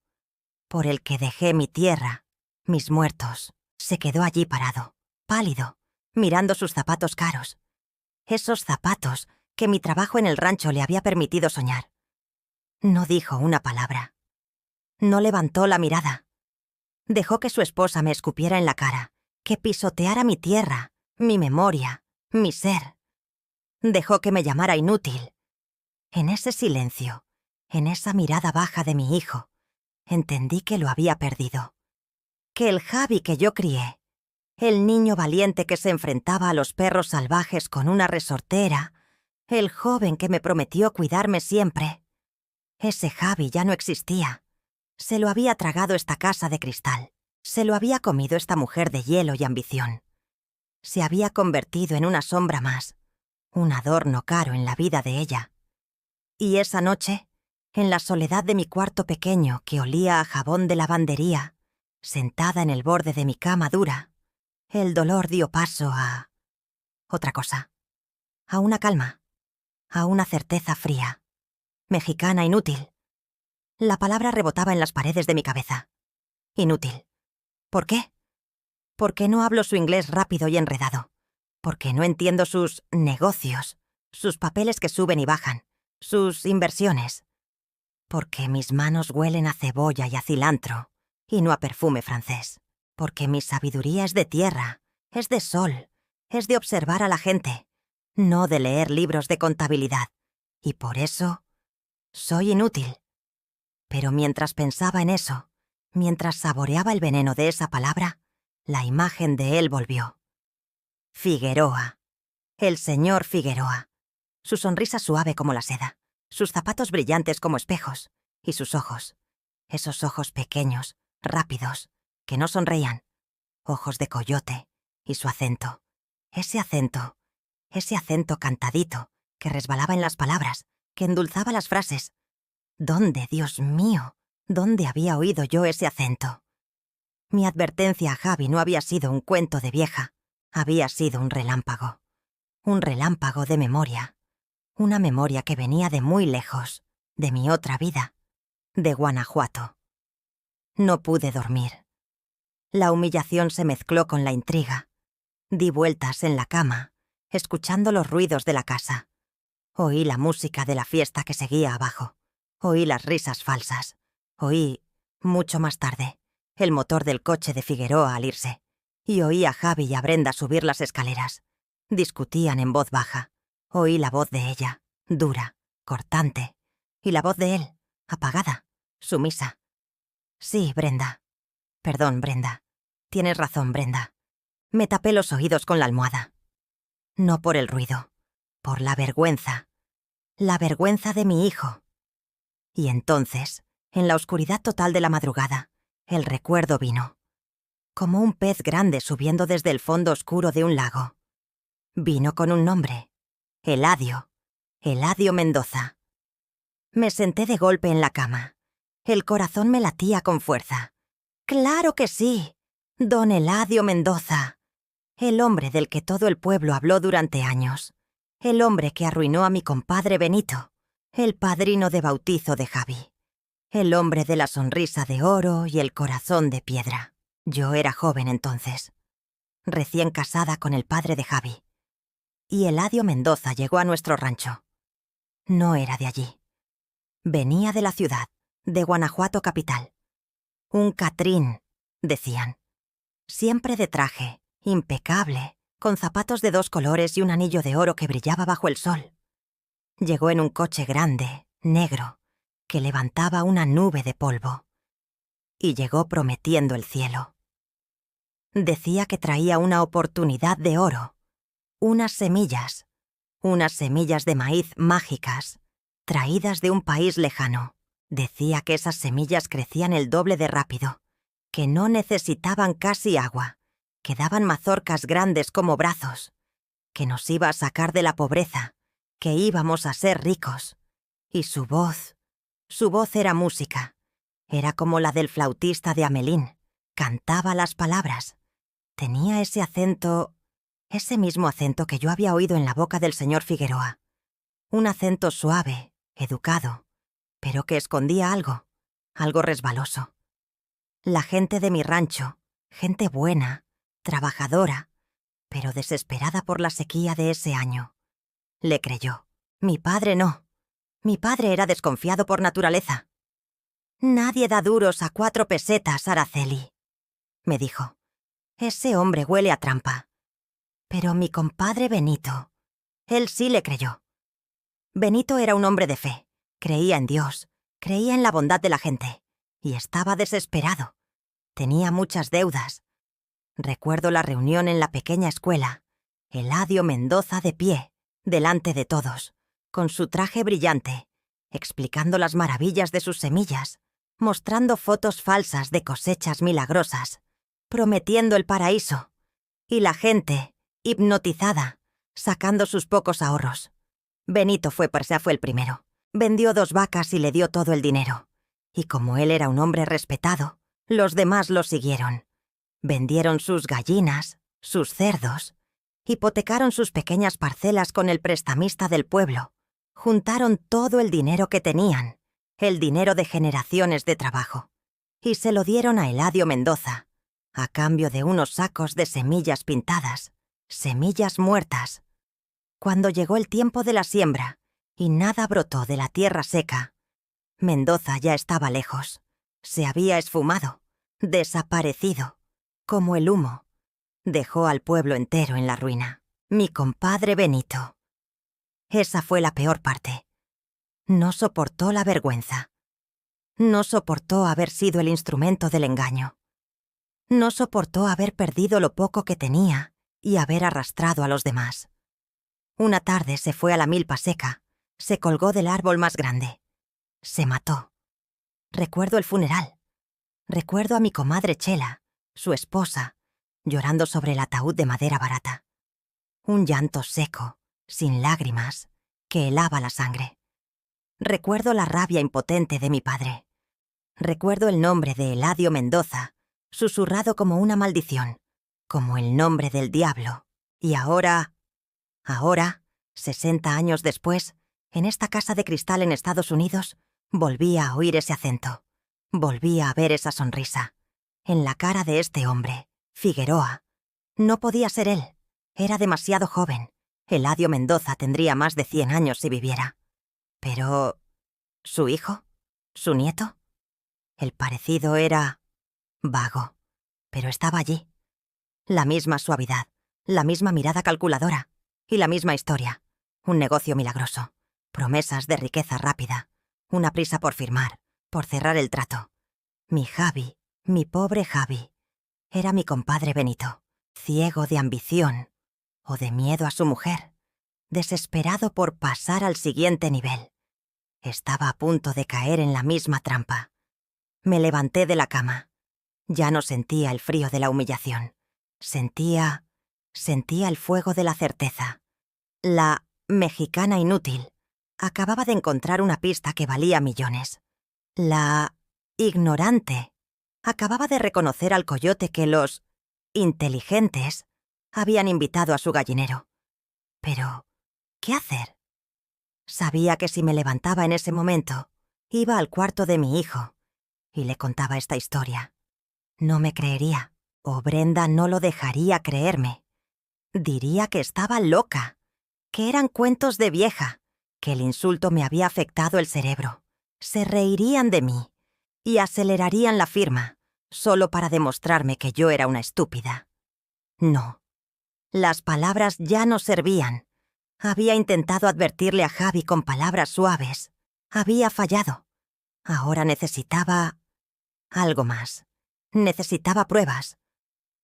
por el que dejé mi tierra, mis muertos. Se quedó allí parado, pálido, mirando sus zapatos caros. Esos zapatos que mi trabajo en el rancho le había permitido soñar. No dijo una palabra. No levantó la mirada. Dejó que su esposa me escupiera en la cara, que pisoteara mi tierra, mi memoria, mi ser. Dejó que me llamara inútil. En ese silencio, en esa mirada baja de mi hijo, entendí que lo había perdido. Que el Javi que yo crié, el niño valiente que se enfrentaba a los perros salvajes con una resortera, el joven que me prometió cuidarme siempre, ese Javi ya no existía. Se lo había tragado esta casa de cristal. Se lo había comido esta mujer de hielo y ambición. Se había convertido en una sombra más, un adorno caro en la vida de ella. Y esa noche, en la soledad de mi cuarto pequeño que olía a jabón de lavandería, sentada en el borde de mi cama dura, el dolor dio paso a otra cosa, a una calma, a una certeza fría, mexicana inútil. La palabra rebotaba en las paredes de mi cabeza. Inútil. ¿Por qué? Porque no hablo su inglés rápido y enredado. Porque no entiendo sus negocios, sus papeles que suben y bajan, sus inversiones. Porque mis manos huelen a cebolla y a cilantro, y no a perfume francés. Porque mi sabiduría es de tierra, es de sol, es de observar a la gente, no de leer libros de contabilidad. Y por eso soy inútil. Pero mientras pensaba en eso, mientras saboreaba el veneno de esa palabra, la imagen de él volvió. Figueroa. El señor Figueroa. Su sonrisa suave como la seda, sus zapatos brillantes como espejos, y sus ojos. Esos ojos pequeños, rápidos, que no sonreían. Ojos de coyote, y su acento. Ese acento cantadito, que resbalaba en las palabras, que endulzaba las frases. ¿Dónde, Dios mío, dónde había oído yo ese acento? Mi advertencia a Javi no había sido un cuento de vieja, había sido un relámpago de memoria, una memoria que venía de muy lejos, de mi otra vida, de Guanajuato. No pude dormir. La humillación se mezcló con la intriga. Di vueltas en la cama, escuchando los ruidos de la casa. Oí la música de la fiesta que seguía abajo. Oí las risas falsas. Oí, mucho más tarde, el motor del coche de Figueroa al irse. Y oí a Javi y a Brenda subir las escaleras. Discutían en voz baja. Oí la voz de ella, dura, cortante. Y la voz de él, apagada, sumisa. Sí, Brenda. Perdón, Brenda. Tienes razón, Brenda. Me tapé los oídos con la almohada. No por el ruido, por la vergüenza. La vergüenza de mi hijo. Y entonces, en la oscuridad total de la madrugada, el recuerdo vino. Como un pez grande subiendo desde el fondo oscuro de un lago. Vino con un nombre. Eladio. Eladio Mendoza. Me senté de golpe en la cama. El corazón me latía con fuerza. ¡Claro que sí! Don Eladio Mendoza. El hombre del que todo el pueblo habló durante años. El hombre que arruinó a mi compadre Benito, el padrino de bautizo de Javi. El hombre de la sonrisa de oro y el corazón de piedra. Yo era joven entonces, recién casada con el padre de Javi. Y Eladio Mendoza llegó a nuestro rancho. No era de allí. Venía de la ciudad, de Guanajuato capital. Un catrín, decían. Siempre de traje, impecable, con zapatos de 2 colores y un anillo de oro que brillaba bajo el sol. Llegó en un coche grande, negro, que levantaba una nube de polvo. Y llegó prometiendo el cielo. Decía que traía una oportunidad de oro, unas semillas de maíz mágicas, traídas de un país lejano. Decía que esas semillas crecían el doble de rápido, que no necesitaban casi agua, que daban mazorcas grandes como brazos, que nos iba a sacar de la pobreza, que íbamos a ser ricos. Y su voz era música. Era como la del flautista de Amelín. Cantaba las palabras. Tenía ese acento, ese mismo acento que yo había oído en la boca del señor Figueroa. Un acento suave, educado, pero que escondía algo resbaloso. La gente de mi rancho, gente buena, trabajadora, pero desesperada por la sequía de ese año. Le creyó. Mi padre no. Mi padre era desconfiado por naturaleza. «Nadie da duros a 4 pesetas, Araceli», me dijo. «Ese hombre huele a trampa». Pero mi compadre Benito, él sí le creyó. Benito era un hombre de fe, creía en Dios, creía en la bondad de la gente, y estaba desesperado. Tenía muchas deudas. Recuerdo la reunión en la pequeña escuela, Eladio Mendoza de pie, delante de todos, con su traje brillante, explicando las maravillas de sus semillas, mostrando fotos falsas de cosechas milagrosas, prometiendo el paraíso, y la gente, hipnotizada, sacando sus pocos ahorros. Benito fue el primero. Vendió 2 vacas y le dio todo el dinero. Y como él era un hombre respetado, los demás lo siguieron. Vendieron sus gallinas, sus cerdos, hipotecaron sus pequeñas parcelas con el prestamista del pueblo, juntaron todo el dinero que tenían, el dinero de generaciones de trabajo, y se lo dieron a Eladio Mendoza, a cambio de unos sacos de semillas pintadas, semillas muertas. Cuando llegó el tiempo de la siembra y nada brotó de la tierra seca, Mendoza ya estaba lejos, se había esfumado, desaparecido, como el humo. Dejó al pueblo entero en la ruina. Mi compadre Benito. Esa fue la peor parte. No soportó la vergüenza. No soportó haber sido el instrumento del engaño. No soportó haber perdido lo poco que tenía y haber arrastrado a los demás. Una tarde se fue a la milpa seca, se colgó del árbol más grande. Se mató. Recuerdo el funeral. Recuerdo a mi comadre Chela, su esposa, llorando sobre el ataúd de madera barata. Un llanto seco, sin lágrimas, que helaba la sangre. Recuerdo la rabia impotente de mi padre. Recuerdo el nombre de Eladio Mendoza, susurrado como una maldición, como el nombre del diablo. Y ahora, 60 años después, en esta casa de cristal en Estados Unidos, volví a oír ese acento. Volví a ver esa sonrisa. En la cara de este hombre, Figueroa. No podía ser él. Era demasiado joven. Eladio Mendoza tendría más de 100 años si viviera. Pero... ¿su hijo? ¿Su nieto? El parecido era... vago. Pero estaba allí. La misma suavidad, la misma mirada calculadora y la misma historia. Un negocio milagroso. Promesas de riqueza rápida. Una prisa por firmar, por cerrar el trato. Mi Javi, mi pobre Javi, era mi compadre Benito, ciego de ambición o de miedo a su mujer, desesperado por pasar al siguiente nivel. Estaba a punto de caer en la misma trampa. Me levanté de la cama. Ya no sentía el frío de la humillación. Sentía el fuego de la certeza. La mexicana inútil acababa de encontrar una pista que valía millones. La ignorante acababa de reconocer al coyote que los inteligentes habían invitado a su gallinero. Pero, ¿qué hacer? Sabía que si me levantaba en ese momento, iba al cuarto de mi hijo y le contaba esta historia. No me creería, o Brenda no lo dejaría creerme. Diría que estaba loca, que eran cuentos de vieja, que el insulto me había afectado el cerebro. Se reirían de mí y acelerarían la firma, solo para demostrarme que yo era una estúpida. No. Las palabras ya no servían. Había intentado advertirle a Javi con palabras suaves. Había fallado. Ahora necesitaba algo más. Necesitaba pruebas.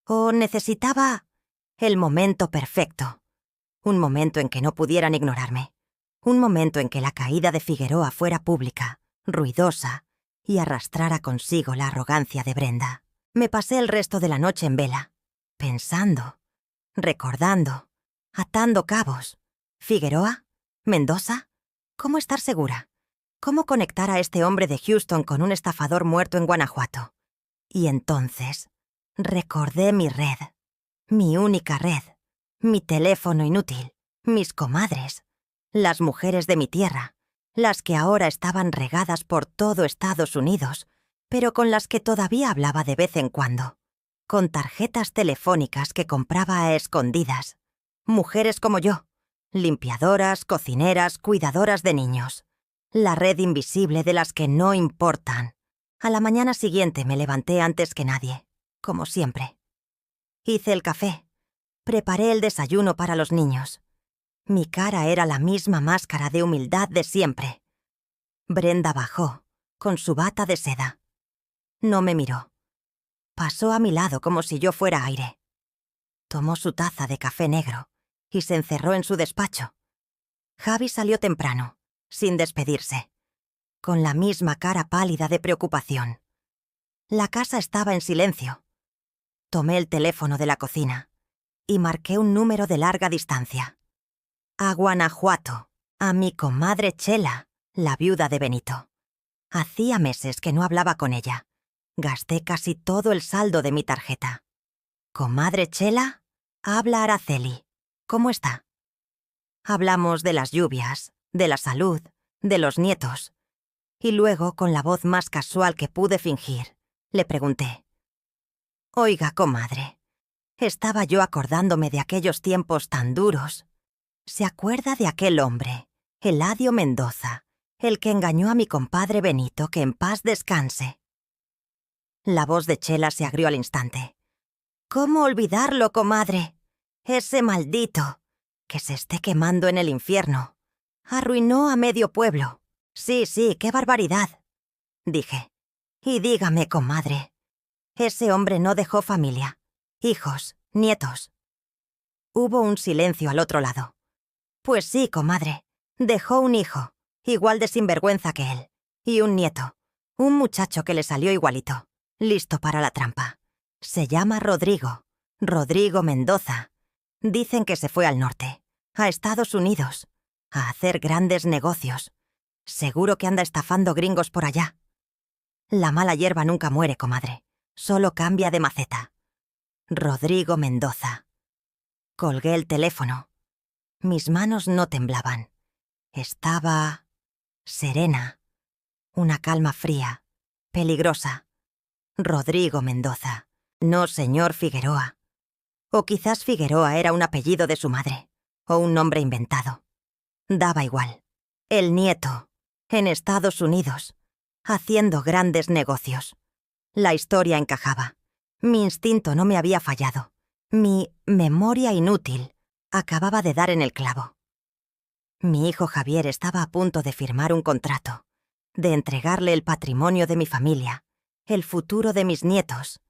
O necesitaba el momento perfecto. Un momento en que no pudieran ignorarme. Un momento en que la caída de Figueroa fuera pública, ruidosa, y arrastrara consigo la arrogancia de Brenda. Me pasé el resto de la noche en vela, pensando, recordando, atando cabos. ¿Figueroa? ¿Mendoza? ¿Cómo estar segura? ¿Cómo conectar a este hombre de Houston con un estafador muerto en Guanajuato? Y entonces, recordé mi red, mi única red, mi teléfono inútil, mis comadres, las mujeres de mi tierra, las que ahora estaban regadas por todo Estados Unidos, pero con las que todavía hablaba de vez en cuando, con tarjetas telefónicas que compraba a escondidas. Mujeres como yo, limpiadoras, cocineras, cuidadoras de niños. La red invisible de las que no importan. A la mañana siguiente me levanté antes que nadie, como siempre. Hice el café. Preparé el desayuno para los niños. Mi cara era la misma máscara de humildad de siempre. Brenda bajó, con su bata de seda. No me miró. Pasó a mi lado como si yo fuera aire. Tomó su taza de café negro y se encerró en su despacho. Javi salió temprano, sin despedirse, con la misma cara pálida de preocupación. La casa estaba en silencio. Tomé el teléfono de la cocina y marqué un número de larga distancia. A Guanajuato, a mi comadre Chela, la viuda de Benito. Hacía meses que no hablaba con ella. Gasté casi todo el saldo de mi tarjeta. «Comadre Chela, habla Araceli. ¿Cómo está?» Hablamos de las lluvias, de la salud, de los nietos. Y luego, con la voz más casual que pude fingir, le pregunté. «Oiga, comadre, estaba yo acordándome de aquellos tiempos tan duros. ¿Se acuerda de aquel hombre, Eladio Mendoza, el que engañó a mi compadre Benito, que en paz descanse?» La voz de Chela se agrió al instante. ¿Cómo olvidarlo, comadre? Ese maldito, que se esté quemando en el infierno, arruinó a medio pueblo. Sí, qué barbaridad, dije. Y dígame, comadre, ese hombre no dejó familia, hijos, nietos. Hubo un silencio al otro lado. Pues sí, comadre, dejó un hijo, igual de sinvergüenza que él, y un nieto, un muchacho que le salió igualito, listo para la trampa. Se llama Rodrigo, Rodrigo Mendoza. Dicen que se fue al norte, a Estados Unidos, a hacer grandes negocios. Seguro que anda estafando gringos por allá. La mala hierba nunca muere, comadre, solo cambia de maceta. Rodrigo Mendoza. Colgué el teléfono. Mis manos no temblaban. Estaba serena. Una calma fría, peligrosa. Rodrigo Mendoza, no señor Figueroa. O quizás Figueroa era un apellido de su madre, o un nombre inventado. Daba igual. El nieto, en Estados Unidos, haciendo grandes negocios. La historia encajaba. Mi instinto no me había fallado. Mi memoria inútil acababa de dar en el clavo. Mi hijo Javier estaba a punto de firmar un contrato, de entregarle el patrimonio de mi familia, el futuro de mis nietos,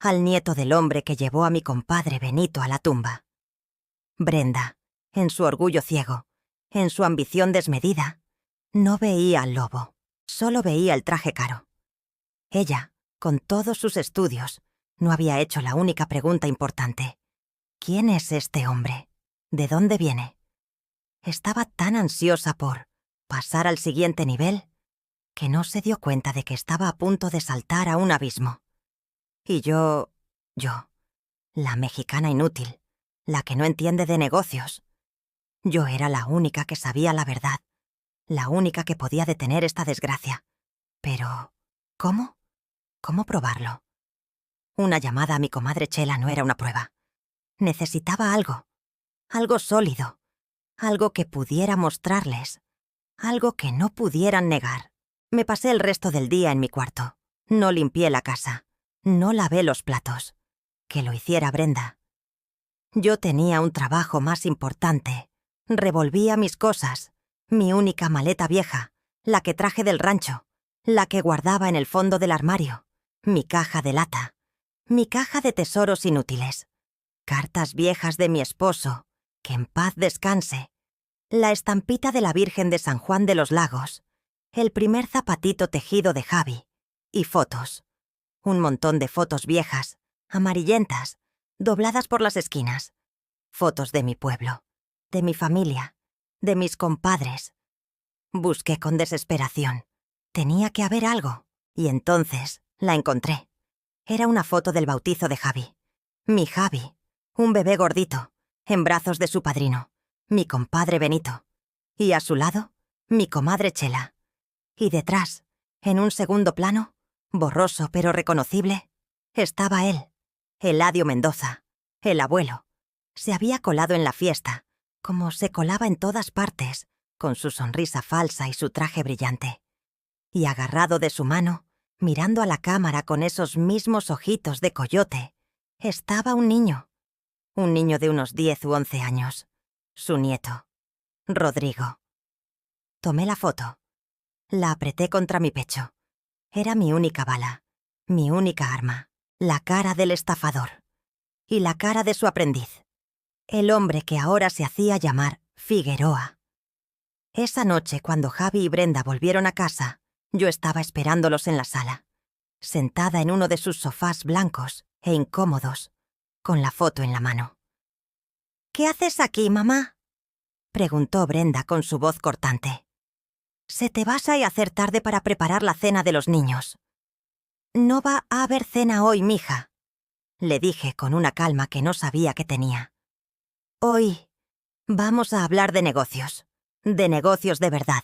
al nieto del hombre que llevó a mi compadre Benito a la tumba. Brenda, en su orgullo ciego, en su ambición desmedida, no veía al lobo, solo veía el traje caro. Ella, con todos sus estudios, no había hecho la única pregunta importante. ¿Quién es este hombre? ¿De dónde viene? Estaba tan ansiosa por pasar al siguiente nivel que no se dio cuenta de que estaba a punto de saltar a un abismo. Y yo, la mexicana inútil, la que no entiende de negocios. Yo era la única que sabía la verdad, la única que podía detener esta desgracia. Pero, ¿cómo? ¿Cómo probarlo? Una llamada a mi comadre Chela no era una prueba. Necesitaba algo sólido, algo que pudiera mostrarles, algo que no pudieran negar. Me pasé el resto del día en mi cuarto. No limpié la casa, no lavé los platos. Que lo hiciera Brenda. Yo tenía un trabajo más importante. Revolvía mis cosas, mi única maleta vieja, la que traje del rancho, la que guardaba en el fondo del armario, mi caja de lata, mi caja de tesoros inútiles, cartas viejas de mi esposo, que en paz descanse, la estampita de la Virgen de San Juan de los Lagos, el primer zapatito tejido de Javi, y fotos. Un montón de fotos viejas, amarillentas, dobladas por las esquinas. Fotos de mi pueblo, de mi familia, de mis compadres. Busqué con desesperación. Tenía que haber algo, y entonces la encontré. Era una foto del bautizo de Javi. Mi Javi, un bebé gordito, en brazos de su padrino, mi compadre Benito. Y a su lado, mi comadre Chela. Y detrás, en un segundo plano, borroso pero reconocible, estaba él, Eladio Mendoza, el abuelo. Se había colado en la fiesta, como se colaba en todas partes, con su sonrisa falsa y su traje brillante. Y agarrado de su mano, mirando a la cámara con esos mismos ojitos de coyote, estaba un niño de unos 10 u 11 años, su nieto, Rodrigo. Tomé la foto. La apreté contra mi pecho. Era mi única bala, mi única arma, la cara del estafador. Y la cara de su aprendiz, el hombre que ahora se hacía llamar Figueroa. Esa noche, cuando Javi y Brenda volvieron a casa, yo estaba esperándolos en la sala, sentada en uno de sus sofás blancos e incómodos, con la foto en la mano. «¿Qué haces aquí, mamá?», preguntó Brenda con su voz cortante. «Se te vas a hacer tarde para preparar la cena de los niños». «No va a haber cena hoy, mija», le dije con una calma que no sabía que tenía. «Hoy vamos a hablar de negocios de verdad».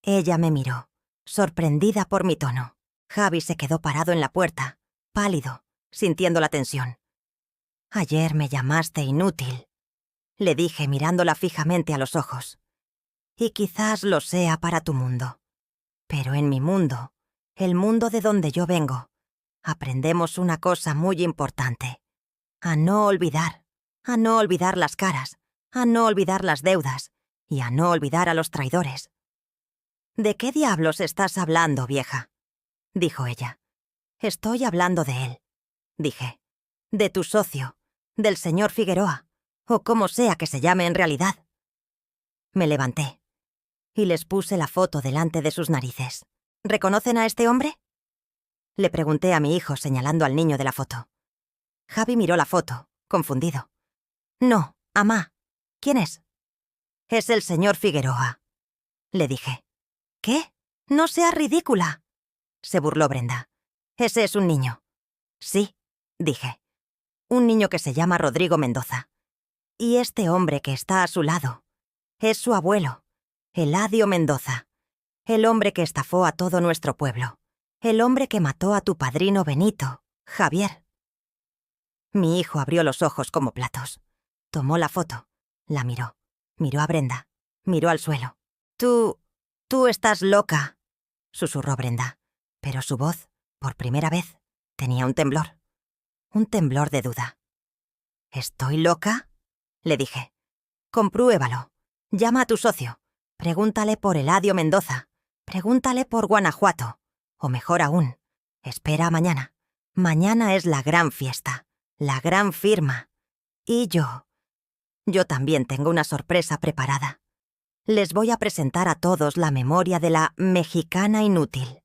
Ella me miró, sorprendida por mi tono. Javi se quedó parado en la puerta, pálido, sintiendo la tensión. «Ayer me llamaste inútil», le dije mirándola fijamente a los ojos. «Y quizás lo sea para tu mundo. Pero en mi mundo, el mundo de donde yo vengo, aprendemos una cosa muy importante. a no olvidar las caras, a no olvidar las deudas y a no olvidar a los traidores. ¿De qué diablos estás hablando, vieja?, dijo ella. Estoy hablando de él, dije. De tu socio, del señor Figueroa, o como sea que se llame en realidad. Me levanté y les puse la foto delante de sus narices. ¿Reconocen a este hombre?, le pregunté a mi hijo señalando al niño de la foto. Javi miró la foto, confundido. No, amá. ¿Quién es? Es el señor Figueroa, le dije. ¿Qué? No seas ridícula, se burló Brenda. Ese es un niño. Sí, dije. Un niño que se llama Rodrigo Mendoza. Y este hombre que está a su lado es su abuelo, Eladio Mendoza, el hombre que estafó a todo nuestro pueblo, el hombre que mató a tu padrino Benito, Javier. Mi hijo abrió los ojos como platos. Tomó la foto, la miró a Brenda, miró al suelo. Tú estás loca, susurró Brenda, pero su voz, por primera vez, tenía un temblor de duda. ¿Estoy loca?, le dije. Compruébalo. Llama a tu socio. Pregúntale por Eladio Mendoza. Pregúntale por Guanajuato. O mejor aún, espera a mañana. Mañana es la gran fiesta, la gran firma. Y yo también tengo una sorpresa preparada. Les voy a presentar a todos la memoria de la mexicana inútil.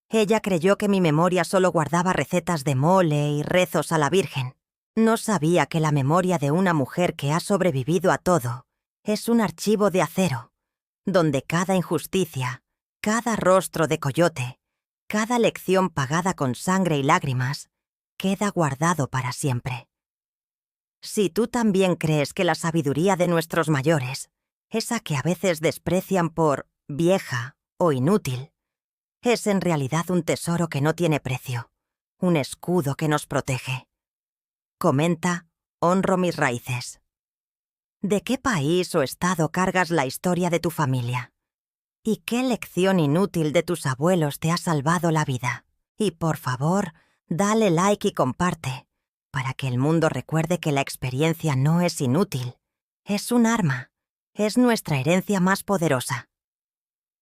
Ella creyó que mi memoria solo guardaba recetas de mole y rezos a la Virgen. No sabía que la memoria de una mujer que ha sobrevivido a todo es un archivo de acero, donde cada injusticia, cada rostro de coyote, cada lección pagada con sangre y lágrimas, queda guardado para siempre. Si tú también crees que la sabiduría de nuestros mayores, esa que a veces desprecian por vieja o inútil, es en realidad un tesoro que no tiene precio, un escudo que nos protege. Comenta, honro mis raíces. ¿De qué país o estado cargas la historia de tu familia? ¿Y qué lección inútil de tus abuelos te ha salvado la vida? Y por favor, dale like y comparte, para que el mundo recuerde que la experiencia no es inútil, es un arma, es nuestra herencia más poderosa.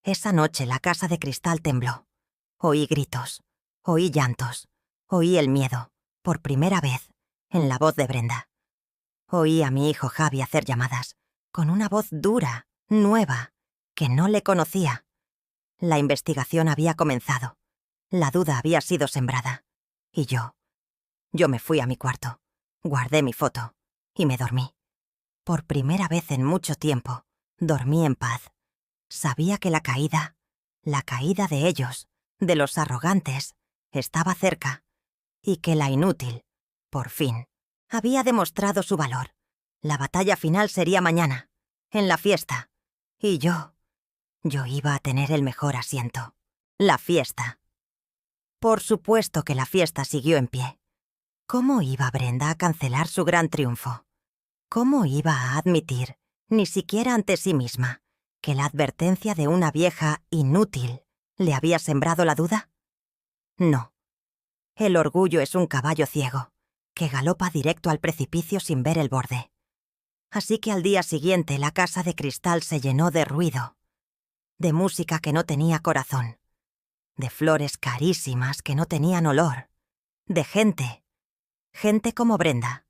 Esa noche la casa de cristal tembló. Oí gritos, oí llantos, oí el miedo, por primera vez, en la voz de Brenda. Oí a mi hijo Javi hacer llamadas, con una voz dura, nueva, que no le conocía. La investigación había comenzado. La duda había sido sembrada. Y yo me fui a mi cuarto, guardé mi foto y me dormí. Por primera vez en mucho tiempo, dormí en paz. Sabía que la caída de ellos, de los arrogantes, estaba cerca, y que la inútil, por fin, había demostrado su valor. La batalla final sería mañana, en la fiesta, y yo iba a tener el mejor asiento. La fiesta. Por supuesto que la fiesta siguió en pie. ¿Cómo iba Brenda a cancelar su gran triunfo? ¿Cómo iba a admitir, ni siquiera ante sí misma, que la advertencia de una vieja inútil le había sembrado la duda? No. El orgullo es un caballo ciego, que galopa directo al precipicio sin ver el borde. Así que al día siguiente la casa de cristal se llenó de ruido, de música que no tenía corazón, de flores carísimas que no tenían olor, de gente como Brenda,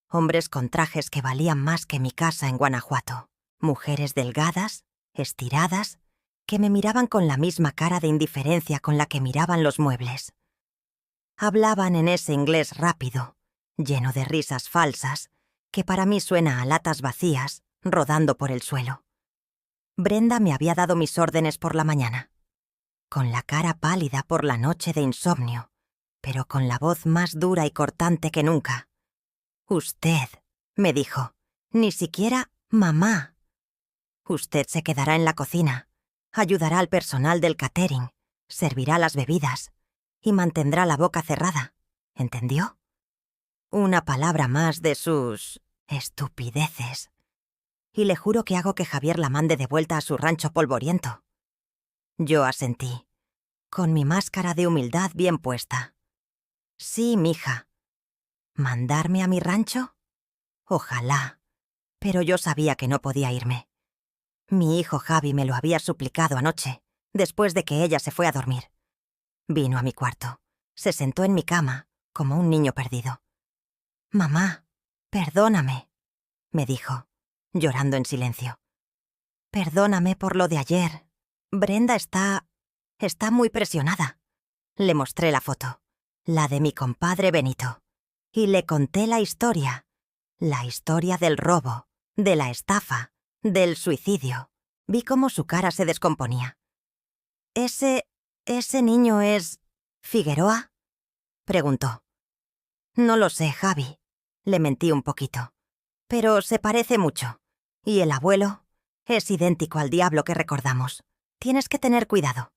hombres con trajes que valían más que mi casa en Guanajuato, mujeres delgadas, estiradas, que me miraban con la misma cara de indiferencia con la que miraban los muebles. Hablaban en ese inglés rápido, lleno de risas falsas, que para mí suena a latas vacías, rodando por el suelo. Brenda me había dado mis órdenes por la mañana, con la cara pálida por la noche de insomnio, pero con la voz más dura y cortante que nunca. «Usted», me dijo, «ni siquiera mamá. Usted se quedará en la cocina, ayudará al personal del catering, servirá las bebidas y mantendrá la boca cerrada. ¿Entendió? Una palabra más de sus estupideces. Y le juro que hago que Javier la mande de vuelta a su rancho polvoriento». Yo asentí, con mi máscara de humildad bien puesta. «Sí, mija». ¿Mandarme a mi rancho? Ojalá. Pero yo sabía que no podía irme. Mi hijo Javi me lo había suplicado anoche, después de que ella se fue a dormir. Vino a mi cuarto. Se sentó en mi cama, como un niño perdido. «Mamá, perdóname», me dijo, llorando en silencio. «Perdóname por lo de ayer. Brenda está muy presionada». Le mostré la foto, la de mi compadre Benito, y le conté la historia del robo, de la estafa, del suicidio. Vi cómo su cara se descomponía. «¿Ese niño es Figueroa?», preguntó. «No lo sé, Javi», le mentí un poquito. «Pero se parece mucho. Y el abuelo es idéntico al diablo que recordamos. Tienes que tener cuidado».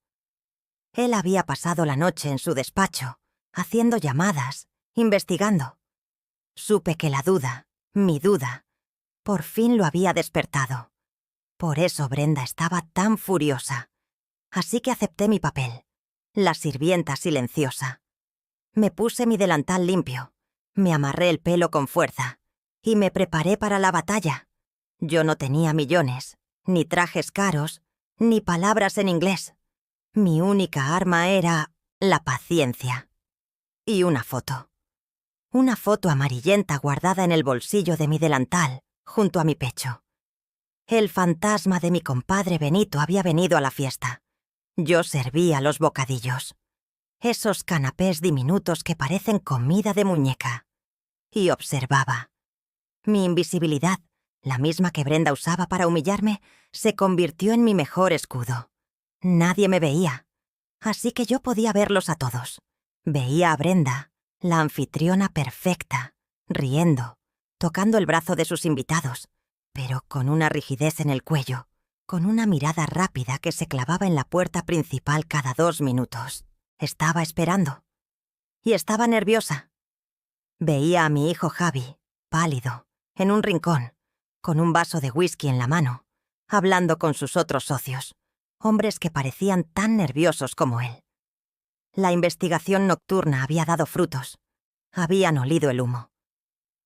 Él había pasado la noche en su despacho, haciendo llamadas, investigando. Supe que la duda, mi duda, por fin lo había despertado. Por eso Brenda estaba tan furiosa. Así que acepté mi papel, la sirvienta silenciosa. Me puse mi delantal limpio, me amarré el pelo con fuerza y me preparé para la batalla. Yo no tenía millones, ni trajes caros, ni palabras en inglés. Mi única arma era la paciencia. Y una foto. Una foto amarillenta guardada en el bolsillo de mi delantal, junto a mi pecho. El fantasma de mi compadre Benito había venido a la fiesta. Yo servía los bocadillos. Esos canapés diminutos que parecen comida de muñeca. Y observaba. Mi invisibilidad, la misma que Brenda usaba para humillarme, se convirtió en mi mejor escudo. Nadie me veía, así que yo podía verlos a todos. Veía a Brenda, la anfitriona perfecta, riendo, tocando el brazo de sus invitados, pero con una rigidez en el cuello, con una mirada rápida que se clavaba en la puerta principal cada 2 minutos. Estaba esperando. Y estaba nerviosa. Veía a mi hijo Javi, pálido, en un rincón, con un vaso de whisky en la mano, hablando con sus otros socios, hombres que parecían tan nerviosos como él. La investigación nocturna había dado frutos. Habían olido el humo.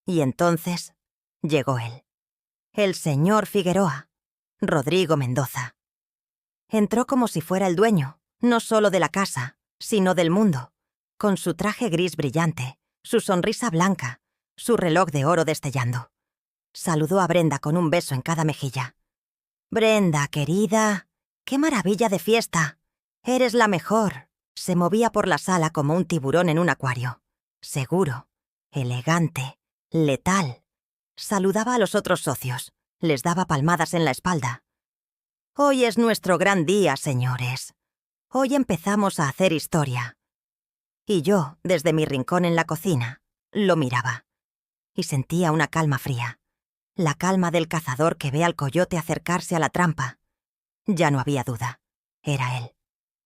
Y entonces llegó él. El señor Figueroa, Rodrigo Mendoza. Entró como si fuera el dueño, no solo de la casa, sino del mundo, con su traje gris brillante, su sonrisa blanca, su reloj de oro destellando. Saludó a Brenda con un beso en cada mejilla. «Brenda, querida, qué maravilla de fiesta. Eres la mejor». Se movía por la sala como un tiburón en un acuario. Seguro, elegante, letal. Saludaba a los otros socios, les daba palmadas en la espalda. «Hoy es nuestro gran día, señores. Hoy empezamos a hacer historia». Y yo, desde mi rincón en la cocina, lo miraba. Y sentía una calma fría. La calma del cazador que ve al coyote acercarse a la trampa. Ya no había duda. Era él.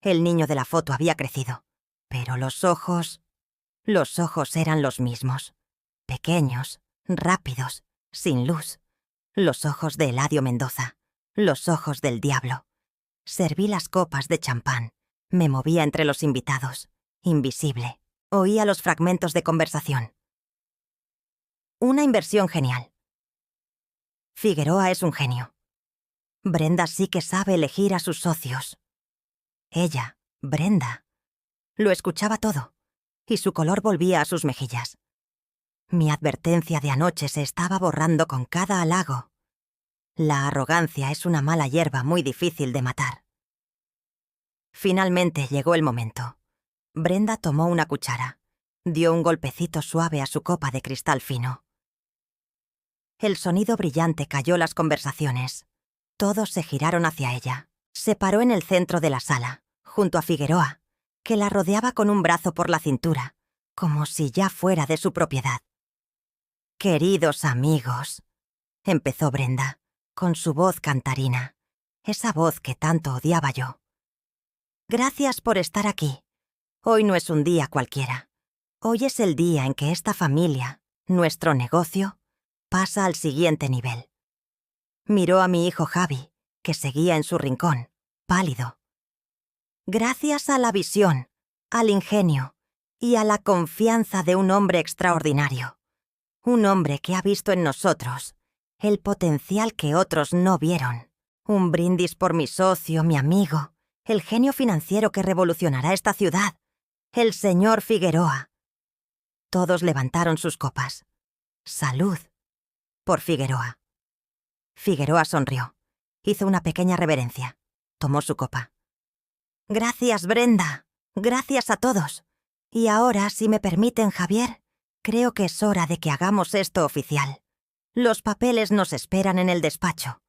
El niño de la foto había crecido. Pero los ojos eran los mismos. Pequeños, rápidos, sin luz. Los ojos de Eladio Mendoza. Los ojos del diablo. Serví las copas de champán. Me movía entre los invitados. Invisible. Oía los fragmentos de conversación. Una inversión genial. Figueroa es un genio. Brenda sí que sabe elegir a sus socios. Ella, Brenda, lo escuchaba todo, y su color volvía a sus mejillas. Mi advertencia de anoche se estaba borrando con cada halago. La arrogancia es una mala hierba muy difícil de matar. Finalmente llegó el momento. Brenda tomó una cuchara, dio un golpecito suave a su copa de cristal fino. El sonido brillante cayó las conversaciones. Todos se giraron hacia ella. Se paró en el centro de la sala, junto a Figueroa, que la rodeaba con un brazo por la cintura, como si ya fuera de su propiedad. «Queridos amigos», empezó Brenda, con su voz cantarina, esa voz que tanto odiaba yo. «Gracias por estar aquí. Hoy no es un día cualquiera. Hoy es el día en que esta familia, nuestro negocio, pasa al siguiente nivel». Miró a mi hijo Javi, que seguía en su rincón, pálido. «Gracias a la visión, al ingenio y a la confianza de un hombre extraordinario, Un hombre que ha visto en nosotros el potencial que otros no vieron. Un brindis por mi socio, mi amigo, el genio financiero que revolucionará esta ciudad, el señor Figueroa. Todos levantaron sus copas. Salud. Por Figueroa. Figueroa sonrió. Hizo una pequeña reverencia. Tomó su copa. Gracias, Brenda. Gracias a todos. Y ahora, si me permiten, Javier, creo que es hora de que hagamos esto oficial. Los papeles nos esperan en el despacho.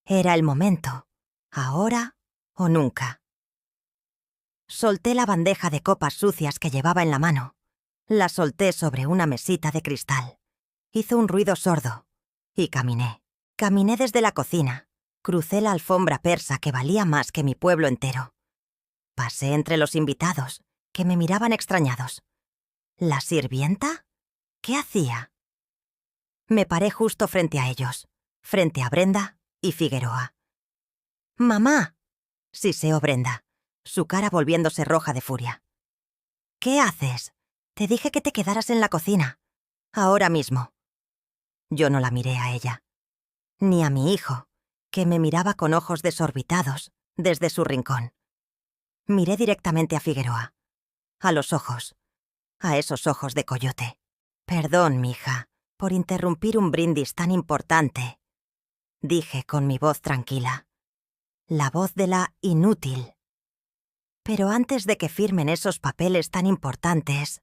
Era el momento. Ahora o nunca. Solté la bandeja de copas sucias que llevaba en la mano. La solté sobre una mesita de cristal. Hizo un ruido sordo. Y caminé. Caminé desde la cocina. Crucé la alfombra persa que valía más que mi pueblo entero. Pasé entre los invitados, que me miraban extrañados. ¿La sirvienta? ¿Qué hacía? Me paré justo frente a ellos, frente a Brenda y Figueroa. «¡Mamá!», siseó Brenda, su cara volviéndose roja de furia. «¿Qué haces? Te dije que te quedaras en la cocina. Ahora mismo». Yo no la miré a ella, ni a mi hijo, que me miraba con ojos desorbitados desde su rincón. Miré directamente a Figueroa, a los ojos, a esos ojos de coyote. «Perdón, mija, por interrumpir un brindis tan importante», dije con mi voz tranquila, la voz de la inútil. «Pero antes de que firmen esos papeles tan importantes,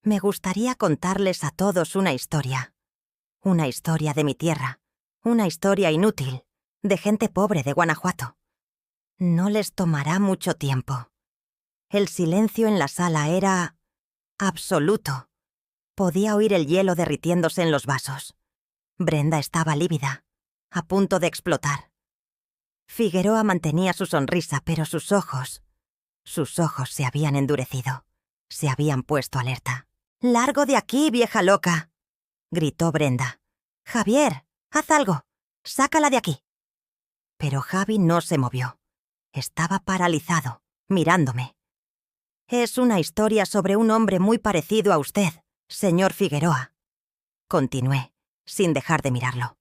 me gustaría contarles a todos una historia de mi tierra, una historia inútil, de gente pobre de Guanajuato. No les tomará mucho tiempo». El silencio en la sala era absoluto. Podía oír el hielo derritiéndose en los vasos. Brenda estaba lívida, a punto de explotar. Figueroa mantenía su sonrisa, pero sus ojos se habían endurecido, se habían puesto alerta. «¡Largo de aquí, vieja loca!», gritó Brenda. «Javier, haz algo, sácala de aquí». Pero Javi no se movió. Estaba paralizado, mirándome. «Es una historia sobre un hombre muy parecido a usted, señor Figueroa», continué, sin dejar de mirarlo.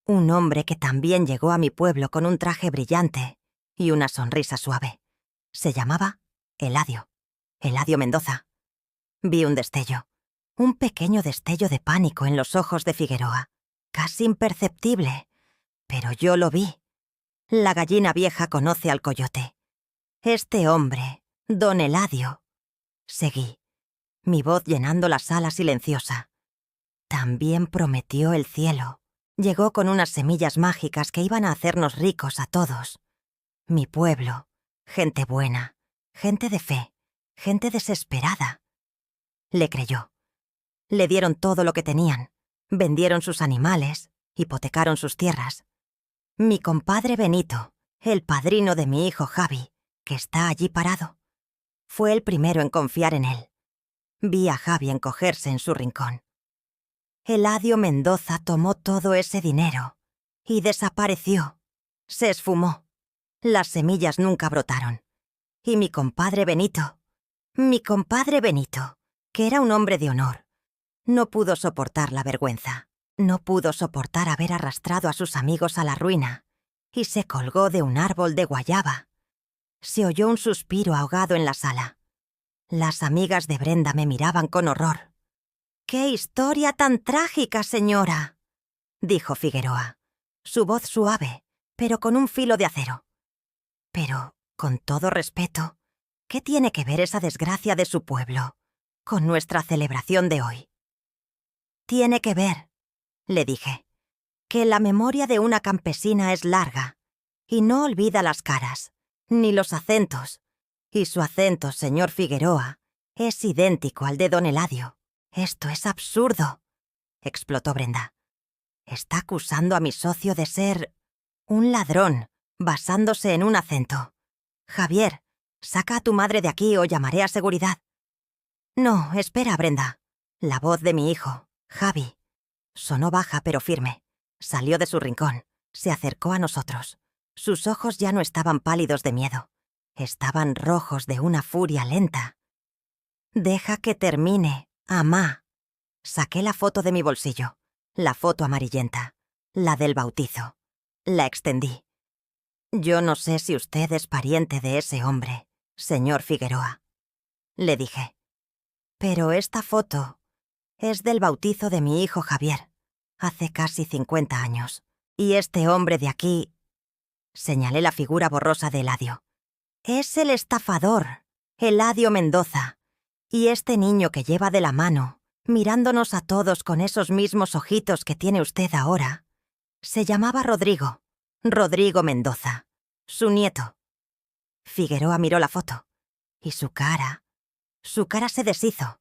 «Un hombre que también llegó a mi pueblo con un traje brillante y una sonrisa suave. Se llamaba Eladio Mendoza». Vi un destello, un pequeño destello de pánico en los ojos de Figueroa, casi imperceptible, pero yo lo vi. La gallina vieja conoce al coyote. Este hombre, don Eladio. Seguí, mi voz llenando la sala silenciosa. También prometió el cielo. Llegó con unas semillas mágicas que iban a hacernos ricos a todos. Mi pueblo, gente buena, gente de fe, gente desesperada. Le creyó. Le dieron todo lo que tenían, vendieron sus animales, hipotecaron sus tierras. Mi compadre Benito, el padrino de mi hijo Javi, que está allí parado, fue el primero en confiar en él. Vi a Javi encogerse en su rincón. Eladio Mendoza tomó todo ese dinero y desapareció. Se esfumó. Las semillas nunca brotaron. Y mi compadre Benito, que era un hombre de honor, no pudo soportar la vergüenza. No pudo soportar haber arrastrado a sus amigos a la ruina y se colgó de un árbol de guayaba. Se oyó un suspiro ahogado en la sala. Las amigas de Brenda me miraban con horror. «¡Qué historia tan trágica, señora!», dijo Figueroa, su voz suave, pero con un filo de acero. «Pero, con todo respeto, ¿qué tiene que ver esa desgracia de su pueblo con nuestra celebración de hoy?». «Tiene que ver», le dije, «que la memoria de una campesina es larga y no olvida las caras, ni los acentos, y su acento, señor Figueroa, es idéntico al de don Eladio». «Esto es absurdo», explotó Brenda. «Está acusando a mi socio de ser un ladrón, basándose en un acento. Javier, saca a tu madre de aquí o llamaré a seguridad». «No, espera, Brenda». La voz de mi hijo, Javi, sonó baja pero firme. Salió de su rincón, se acercó a nosotros. Sus ojos ya no estaban pálidos de miedo. Estaban rojos de una furia lenta. «Deja que termine, amá», Saqué la foto de mi bolsillo, la foto amarillenta, la del bautizo. La extendí. «Yo no sé si usted es pariente de ese hombre, señor Figueroa», le dije. «Pero esta foto es del bautizo de mi hijo Javier, hace casi 50 años. Y este hombre de aquí», señalé la figura borrosa de Eladio, «es el estafador, Eladio Mendoza. Y este niño que lleva de la mano, mirándonos a todos con esos mismos ojitos que tiene usted ahora, se llamaba Rodrigo Mendoza, su nieto». Figueroa miró la foto, y su cara se deshizo.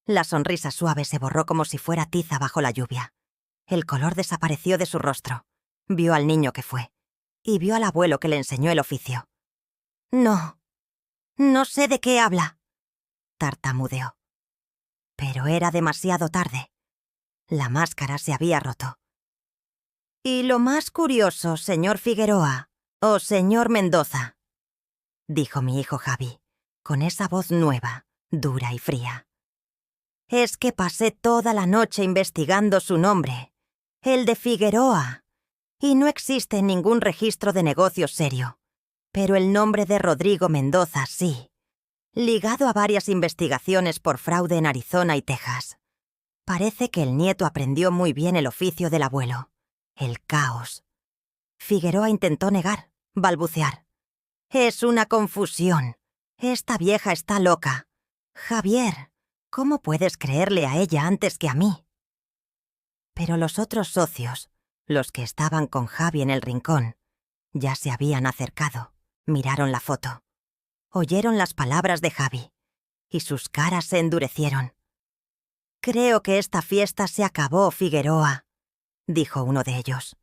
La sonrisa suave se borró como si fuera tiza bajo la lluvia. El color desapareció de su rostro. Vio al niño que fue, y vio al abuelo que le enseñó el oficio. No sé de qué habla», tartamudeó. Pero era demasiado tarde. La máscara se había roto. «Y lo más curioso, señor Figueroa, o señor Mendoza», dijo mi hijo Javi, con esa voz nueva, dura y fría, «es que pasé toda la noche investigando su nombre, el de Figueroa, y no existe ningún registro de negocios serio, pero el nombre de Rodrigo Mendoza sí, ligado a varias investigaciones por fraude en Arizona y Texas. Parece que el nieto aprendió muy bien el oficio del abuelo, el caos». Figueroa intentó negar, balbucear. «Es una confusión. Esta vieja está loca. Javier, ¿cómo puedes creerle a ella antes que a mí?» Pero los otros socios, los que estaban con Javi en el rincón, ya se habían acercado, miraron la foto, oyeron las palabras de Javi, y sus caras se endurecieron. «Creo que esta fiesta se acabó, Figueroa», dijo uno de ellos.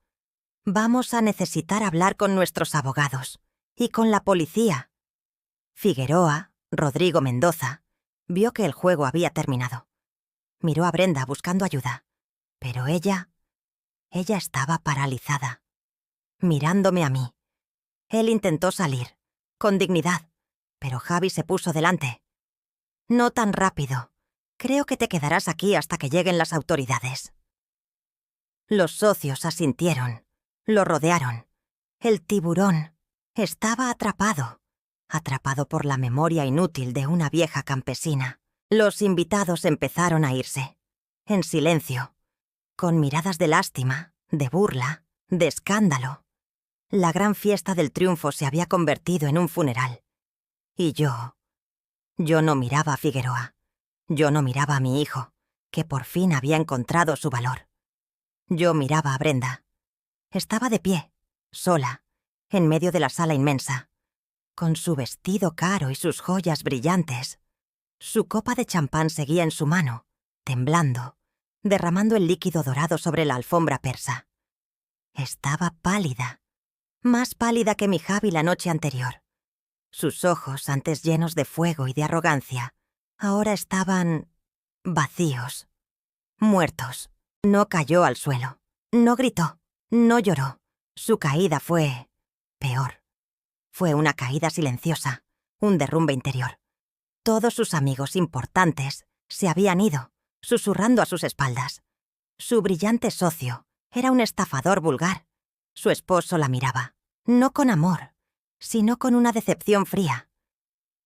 «Vamos a necesitar hablar con nuestros abogados y con la policía». Figueroa, Rodrigo Mendoza, vio que el juego había terminado. Miró a Brenda buscando ayuda, pero ella estaba paralizada, mirándome a mí. Él intentó salir, con dignidad, pero Javi se puso delante. «No tan rápido. Creo que te quedarás aquí hasta que lleguen las autoridades». Los socios asintieron, lo rodearon. El tiburón estaba atrapado por la memoria inútil de una vieja campesina. Los invitados empezaron a irse, en silencio, con miradas de lástima, de burla, de escándalo. La gran fiesta del triunfo se había convertido en un funeral. Y yo no miraba a Figueroa. Yo no miraba a mi hijo, que por fin había encontrado su valor. Yo miraba a Brenda. Estaba de pie, sola, en medio de la sala inmensa, con su vestido caro y sus joyas brillantes. Su copa de champán seguía en su mano, temblando, derramando el líquido dorado sobre la alfombra persa. Estaba pálida, más pálida que mi Javi la noche anterior. Sus ojos, antes llenos de fuego y de arrogancia, ahora estaban vacíos, muertos. No cayó al suelo, no gritó, no lloró. Su caída fue peor. Fue una caída silenciosa, un derrumbe interior. Todos sus amigos importantes se habían ido, susurrando a sus espaldas. Su brillante socio era un estafador vulgar. Su esposo la miraba, no con amor, sino con una decepción fría.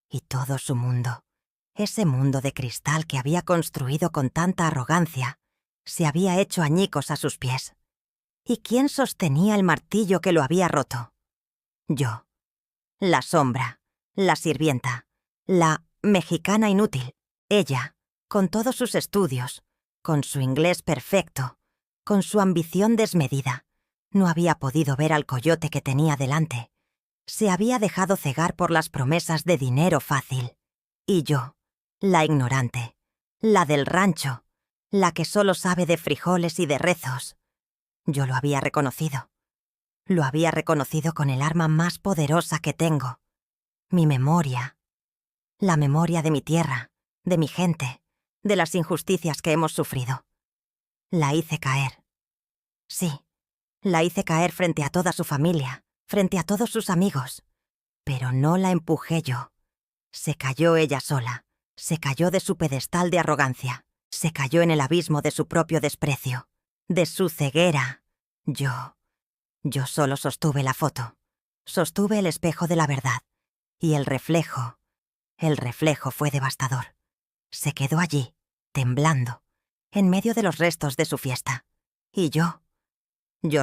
Y todo su mundo, ese mundo de cristal que había construido con tanta arrogancia, se había hecho añicos a sus pies. ¿Y quién sostenía el martillo que lo había roto? Yo. La sombra, la sirvienta, la mexicana inútil. Ella, con todos sus estudios, con su inglés perfecto, con su ambición desmedida, no había podido ver al coyote que tenía delante. Se había dejado cegar por las promesas de dinero fácil. Y yo, la ignorante, la del rancho, la que solo sabe de frijoles y de rezos. Yo lo había reconocido. Lo había reconocido con el arma más poderosa que tengo. Mi memoria. La memoria de mi tierra, de mi gente, de las injusticias que hemos sufrido. La hice caer. Sí, la hice caer frente a toda su familia, frente a todos sus amigos. Pero no la empujé yo. Se cayó ella sola. Se cayó de su pedestal de arrogancia. Se cayó en el abismo de su propio desprecio, de su ceguera. Yo solo sostuve la foto. Sostuve el espejo de la verdad. Y el reflejo fue devastador. Se quedó allí, temblando, en medio de los restos de su fiesta. Y yo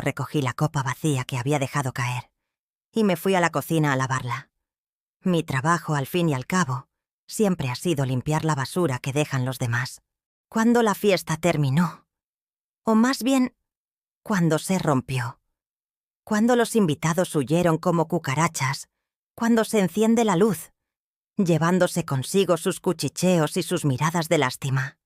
recogí la copa vacía que había dejado caer y me fui a la cocina a lavarla. Mi trabajo, al fin y al cabo, siempre ha sido limpiar la basura que dejan los demás. Cuando la fiesta terminó, o más bien, cuando se rompió, cuando los invitados huyeron como cucarachas, cuando se enciende la luz, llevándose consigo sus cuchicheos y sus miradas de lástima.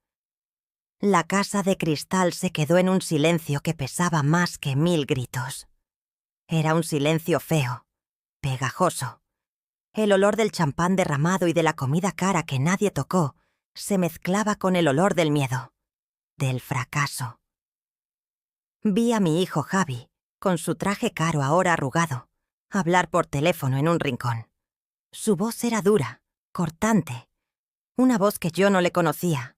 La casa de cristal se quedó en un silencio que pesaba más que 1000 gritos. Era un silencio feo, pegajoso. El olor del champán derramado y de la comida cara que nadie tocó se mezclaba con el olor del miedo, del fracaso. Vi a mi hijo Javi, con su traje caro ahora arrugado, hablar por teléfono en un rincón. Su voz era dura, cortante, una voz que yo no le conocía.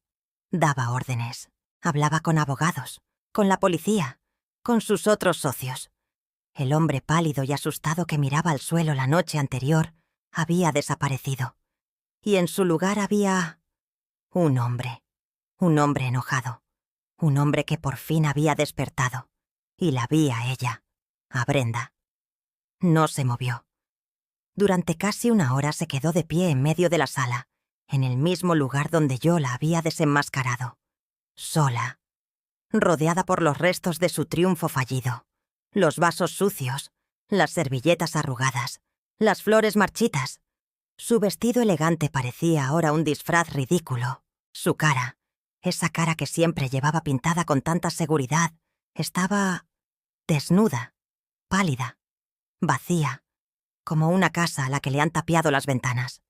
Daba órdenes, hablaba con abogados, con la policía, con sus otros socios. El hombre pálido y asustado que miraba al suelo la noche anterior había desaparecido. Y en su lugar había un hombre enojado, un hombre que por fin había despertado. Y la vi a ella, a Brenda. No se movió. Durante casi una hora se quedó de pie en medio de la sala, en el mismo lugar donde yo la había desenmascarado. Sola, rodeada por los restos de su triunfo fallido, los vasos sucios, las servilletas arrugadas, las flores marchitas. Su vestido elegante parecía ahora un disfraz ridículo. Su cara, esa cara que siempre llevaba pintada con tanta seguridad, estaba desnuda, pálida, vacía, como una casa a la que le han tapiado las ventanas.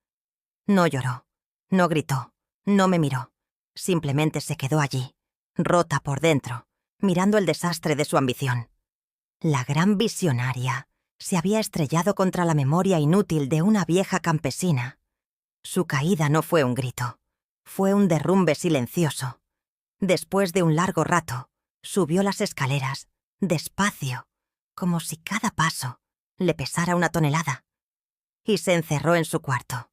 No lloró, no gritó, no me miró. Simplemente se quedó allí, rota por dentro, mirando el desastre de su ambición. La gran visionaria se había estrellado contra la memoria inútil de una vieja campesina. Su caída no fue un grito, fue un derrumbe silencioso. Después de un largo rato, subió las escaleras, despacio, como si cada paso le pesara una tonelada, y se encerró en su cuarto.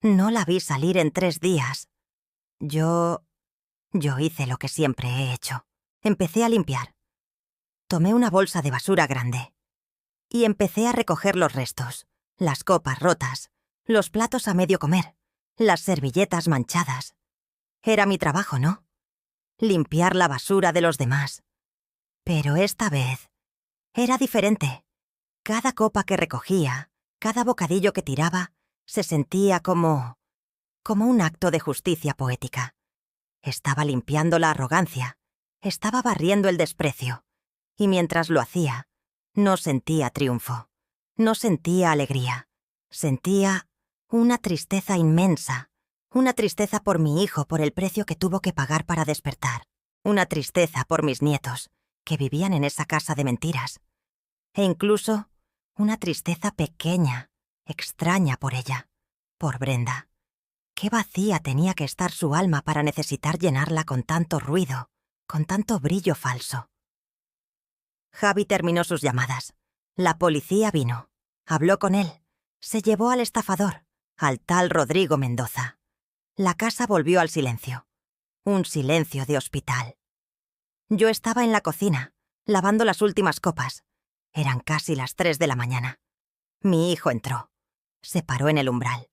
No la vi salir en 3 días. Yo hice lo que siempre he hecho. Empecé a limpiar. Tomé una bolsa de basura grande y empecé a recoger los restos, las copas rotas, los platos a medio comer, las servilletas manchadas. Era mi trabajo, ¿no? Limpiar la basura de los demás. Pero esta vez era diferente. Cada copa que recogía, cada bocadillo que tiraba, se sentía como un acto de justicia poética. Estaba limpiando la arrogancia, estaba barriendo el desprecio, y mientras lo hacía, no sentía triunfo, no sentía alegría, sentía una tristeza inmensa, una tristeza por mi hijo por el precio que tuvo que pagar para despertar, una tristeza por mis nietos, que vivían en esa casa de mentiras, e incluso una tristeza pequeña, extraña por ella, por Brenda. Qué vacía tenía que estar su alma para necesitar llenarla con tanto ruido, con tanto brillo falso. Javi terminó sus llamadas. La policía vino. Habló con él. Se llevó al estafador, al tal Rodrigo Mendoza. La casa volvió al silencio. Un silencio de hospital. Yo estaba en la cocina, lavando las últimas copas. Eran casi las 3 de la mañana. Mi hijo entró. Se paró en el umbral.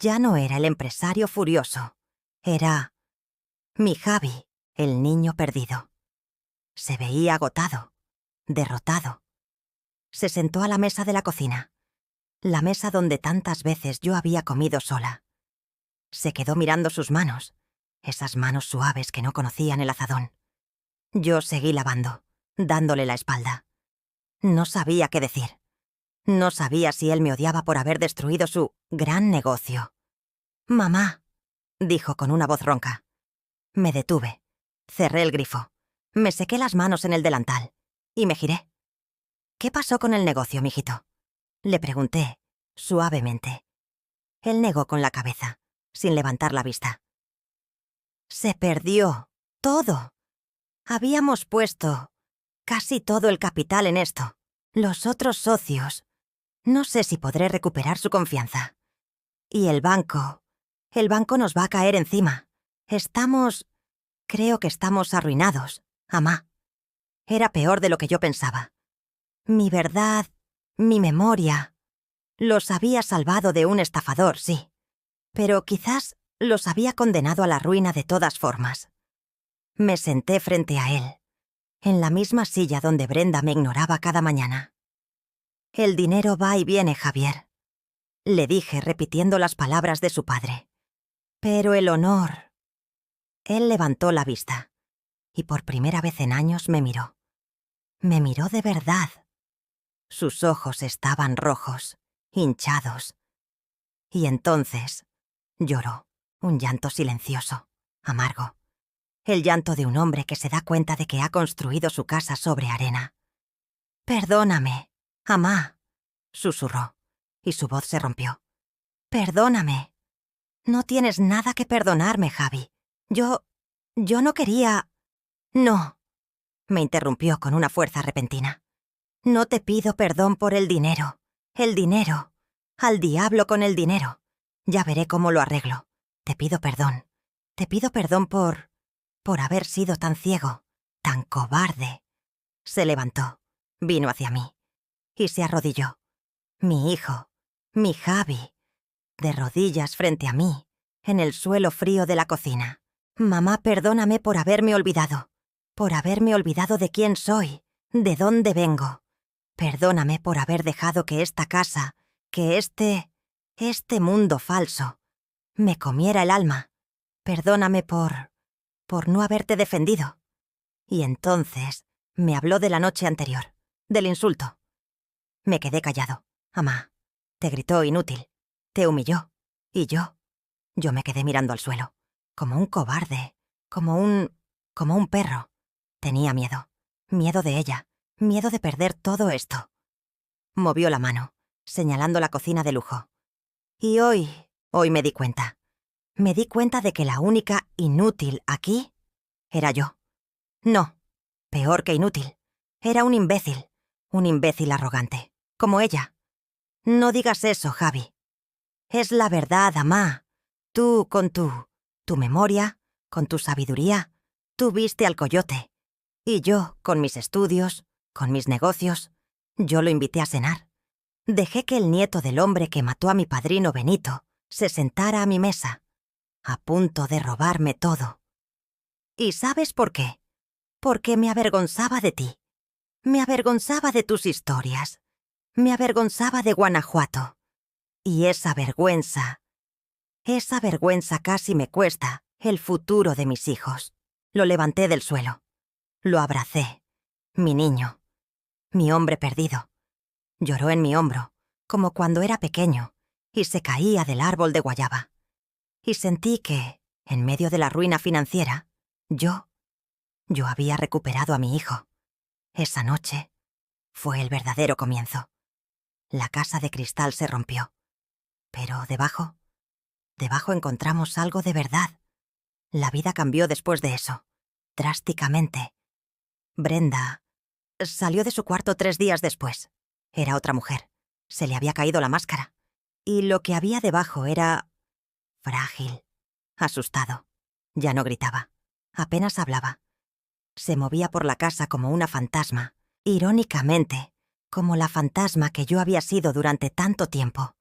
Ya no era el empresario furioso. Era mi Javi, el niño perdido. Se veía agotado, derrotado. Se sentó a la mesa de la cocina, la mesa donde tantas veces yo había comido sola. Se quedó mirando sus manos, esas manos suaves que no conocían el azadón. Yo seguí lavando, dándole la espalda. No sabía qué decir. No sabía si él me odiaba por haber destruido su gran negocio. «Mamá», dijo con una voz ronca. Me detuve, cerré el grifo, me sequé las manos en el delantal y me giré. «¿Qué pasó con el negocio, mijito?», le pregunté, suavemente. Él negó con la cabeza, sin levantar la vista. Se perdió todo. Habíamos puesto casi todo el capital en esto. Los otros socios. No sé si podré recuperar su confianza. Y el banco nos va a caer encima. Creo que estamos arruinados, amá. Era peor de lo que yo pensaba. Mi verdad, mi memoria. Los había salvado de un estafador, sí. Pero quizás los había condenado a la ruina de todas formas. Me senté frente a él, en la misma silla donde Brenda me ignoraba cada mañana. El dinero va y viene, Javier, le dije repitiendo las palabras de su padre. Pero el honor... Él levantó la vista y por primera vez en años me miró. Me miró de verdad. Sus ojos estaban rojos, hinchados. Y entonces lloró, un llanto silencioso, amargo. El llanto de un hombre que se da cuenta de que ha construido su casa sobre arena. «Perdóname, amá», susurró, y su voz se rompió. «Perdóname. No tienes nada que perdonarme, Javi. Yo no quería...» «No», me interrumpió con una fuerza repentina. «No te pido perdón por el dinero. El dinero. Al diablo con el dinero. Ya veré cómo lo arreglo. Te pido perdón. Te pido perdón por haber sido tan ciego, tan cobarde». Se levantó, vino hacia mí y se arrodilló. Mi hijo, mi Javi, de rodillas frente a mí, en el suelo frío de la cocina. «Mamá, perdóname por haberme olvidado de quién soy, de dónde vengo. Perdóname por haber dejado que esta casa, que este mundo falso, me comiera el alma. Perdóname por no haberte defendido». Y entonces me habló de la noche anterior, del insulto. Me quedé callado. «Amá, te gritó inútil, te humilló, y yo me quedé mirando al suelo, como un cobarde, como un perro. Tenía miedo de ella, miedo de perder todo esto». Movió la mano, señalando la cocina de lujo. «Y hoy me di cuenta. Me di cuenta de que la única inútil aquí era yo. No, peor que inútil. Era un imbécil arrogante, como ella. No digas eso, Javi. Es la verdad, amá. Tú, con tu memoria, con tu sabiduría, tú viste al coyote. Y yo, con mis estudios, con mis negocios, yo lo invité a cenar. Dejé que el nieto del hombre que mató a mi padrino Benito se sentara a mi mesa, a punto de robarme todo. ¿Y sabes por qué? Porque me avergonzaba de ti. Me avergonzaba de tus historias. Me avergonzaba de Guanajuato. Y esa vergüenza casi me cuesta el futuro de mis hijos». Lo levanté del suelo. Lo abracé. Mi niño. Mi hombre perdido. Lloró en mi hombro, como cuando era pequeño, y se caía del árbol de guayaba. Y sentí que, en medio de la ruina financiera, yo había recuperado a mi hijo. Esa noche fue el verdadero comienzo. La casa de cristal se rompió. Pero debajo encontramos algo de verdad. La vida cambió después de eso, drásticamente. Brenda salió de su cuarto 3 días después. Era otra mujer. Se le había caído la máscara. Y lo que había debajo era frágil, asustado. Ya no gritaba. Apenas hablaba. Se movía por la casa como una fantasma, irónicamente, como la fantasma que yo había sido durante tanto tiempo.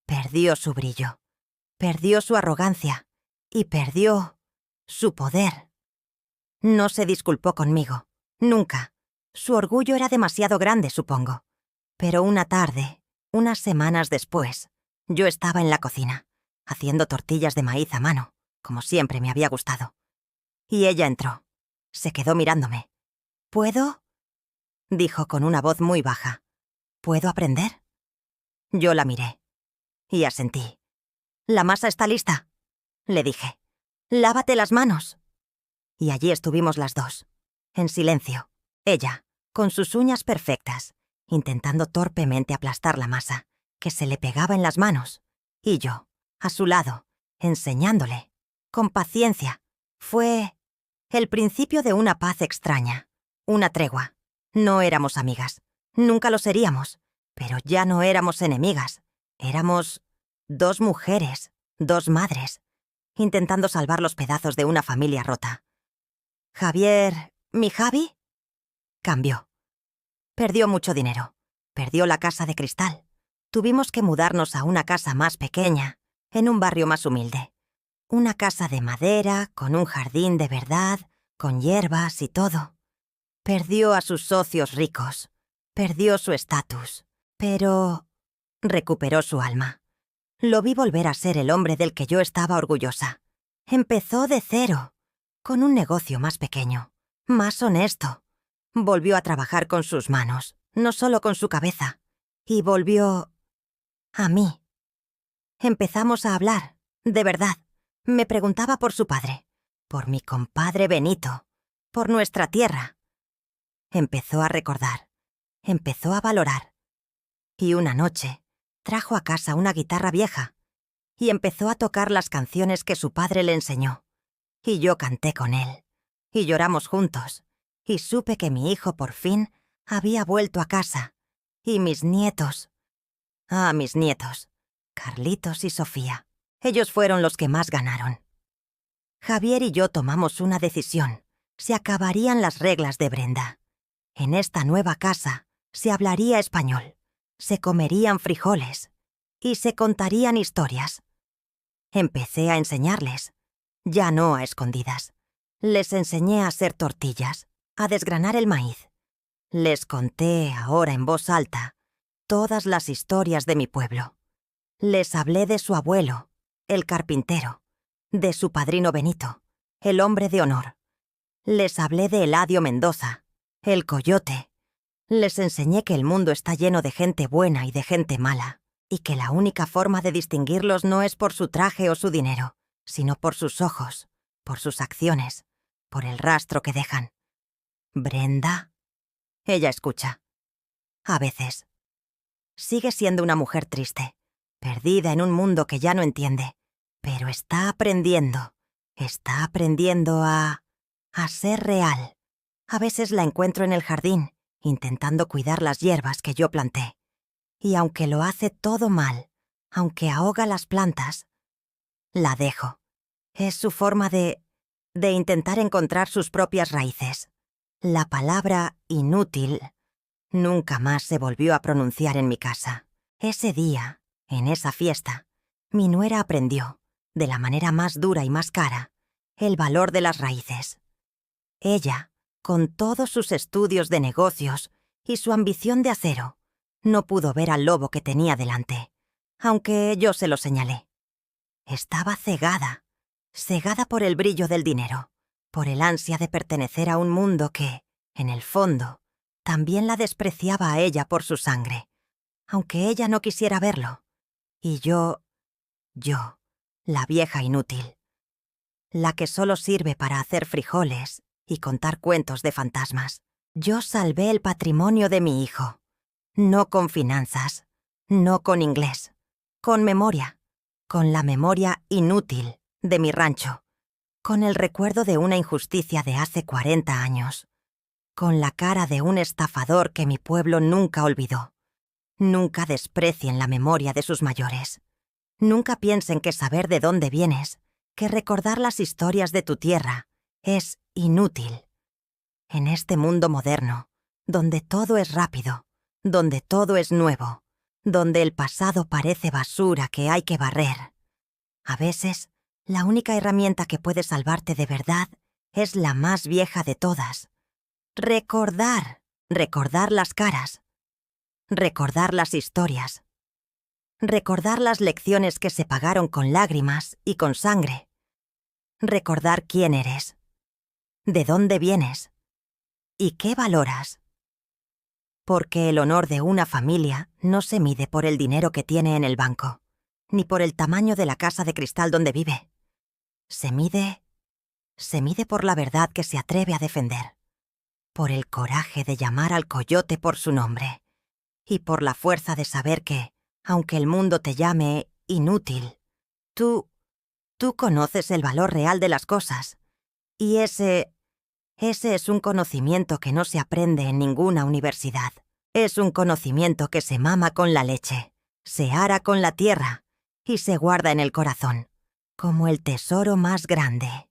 Perdió su brillo, perdió su arrogancia y perdió su poder. No se disculpó conmigo, nunca. Su orgullo era demasiado grande, supongo. Pero una tarde, unas semanas después, yo estaba en la cocina, haciendo tortillas de maíz a mano, como siempre me había gustado. Y ella entró. Se quedó mirándome. «¿Puedo?», dijo con una voz muy baja. «¿Puedo aprender?». Yo la miré y asentí. «¿La masa está lista?», le dije. «Lávate las manos». Y allí estuvimos las dos, en silencio. Ella, con sus uñas perfectas, intentando torpemente aplastar la masa, que se le pegaba en las manos. Y yo, a su lado, enseñándole, con paciencia, Fue el principio de una paz extraña, una tregua. No éramos amigas, nunca lo seríamos, pero ya no éramos enemigas. Éramos 2 mujeres, 2 madres, intentando salvar los pedazos de una familia rota. Javier, mi Javi, cambió. Perdió mucho dinero. Perdió la casa de cristal. Tuvimos que mudarnos a una casa más pequeña, en un barrio más humilde. Una casa de madera, con un jardín de verdad, con hierbas y todo. Perdió a sus socios ricos. Perdió su estatus. Pero recuperó su alma. Lo vi volver a ser el hombre del que yo estaba orgullosa. Empezó de cero, con un negocio más pequeño, más honesto. Volvió a trabajar con sus manos, no solo con su cabeza. Y volvió a mí. Empezamos a hablar, de verdad. Me preguntaba por su padre, por mi compadre Benito, por nuestra tierra. Empezó a recordar, empezó a valorar. Y una noche trajo a casa una guitarra vieja y empezó a tocar las canciones que su padre le enseñó. Y yo canté con él, y lloramos juntos, y supe que mi hijo por fin había vuelto a casa. Y mis nietos... mis nietos, Carlitos y Sofía. Ellos fueron los que más ganaron. Javier y yo tomamos una decisión. Se acabarían las reglas de Brenda. En esta nueva casa se hablaría español, se comerían frijoles y se contarían historias. Empecé a enseñarles, ya no a escondidas. Les enseñé a hacer tortillas, a desgranar el maíz. Les conté, ahora en voz alta, todas las historias de mi pueblo. Les hablé de su abuelo, el carpintero, de su padrino Benito, el hombre de honor. Les hablé de Eladio Mendoza, el coyote. Les enseñé que el mundo está lleno de gente buena y de gente mala, y que la única forma de distinguirlos no es por su traje o su dinero, sino por sus ojos, por sus acciones, por el rastro que dejan. ¿Brenda? Ella escucha. A veces. Sigue siendo una mujer triste, perdida en un mundo que ya no entiende, pero está aprendiendo a ser real. A veces la encuentro en el jardín, intentando cuidar las hierbas que yo planté. Y aunque lo hace todo mal, aunque ahoga las plantas, la dejo. Es su forma de intentar encontrar sus propias raíces. La palabra inútil nunca más se volvió a pronunciar en mi casa. Ese día, en esa fiesta, mi nuera aprendió, de la manera más dura y más cara, el valor de las raíces. Ella, con todos sus estudios de negocios y su ambición de acero, no pudo ver al lobo que tenía delante, aunque yo se lo señalé. Estaba cegada por el brillo del dinero, por el ansia de pertenecer a un mundo que, en el fondo, también la despreciaba a ella por su sangre, aunque ella no quisiera verlo. Y yo, la vieja inútil, la que solo sirve para hacer frijoles y contar cuentos de fantasmas. Yo salvé el patrimonio de mi hijo, no con finanzas, no con inglés, con memoria, con la memoria inútil de mi rancho, con el recuerdo de una injusticia de hace 40 años, con la cara de un estafador que mi pueblo nunca olvidó. Nunca desprecien la memoria de sus mayores. Nunca piensen que saber de dónde vienes, que recordar las historias de tu tierra, es inútil. En este mundo moderno, donde todo es rápido, donde todo es nuevo, donde el pasado parece basura que hay que barrer, a veces, la única herramienta que puede salvarte de verdad es la más vieja de todas. Recordar las caras, recordar las historias, recordar las lecciones que se pagaron con lágrimas y con sangre, recordar quién eres, de dónde vienes y qué valoras. Porque el honor de una familia no se mide por el dinero que tiene en el banco, ni por el tamaño de la casa de cristal donde vive. Se mide por la verdad que se atreve a defender, por el coraje de llamar al coyote por su nombre, y por la fuerza de saber que, aunque el mundo te llame inútil, tú conoces el valor real de las cosas, Y ese es un conocimiento que no se aprende en ninguna universidad. Es un conocimiento que se mama con la leche, se ara con la tierra y se guarda en el corazón, como el tesoro más grande.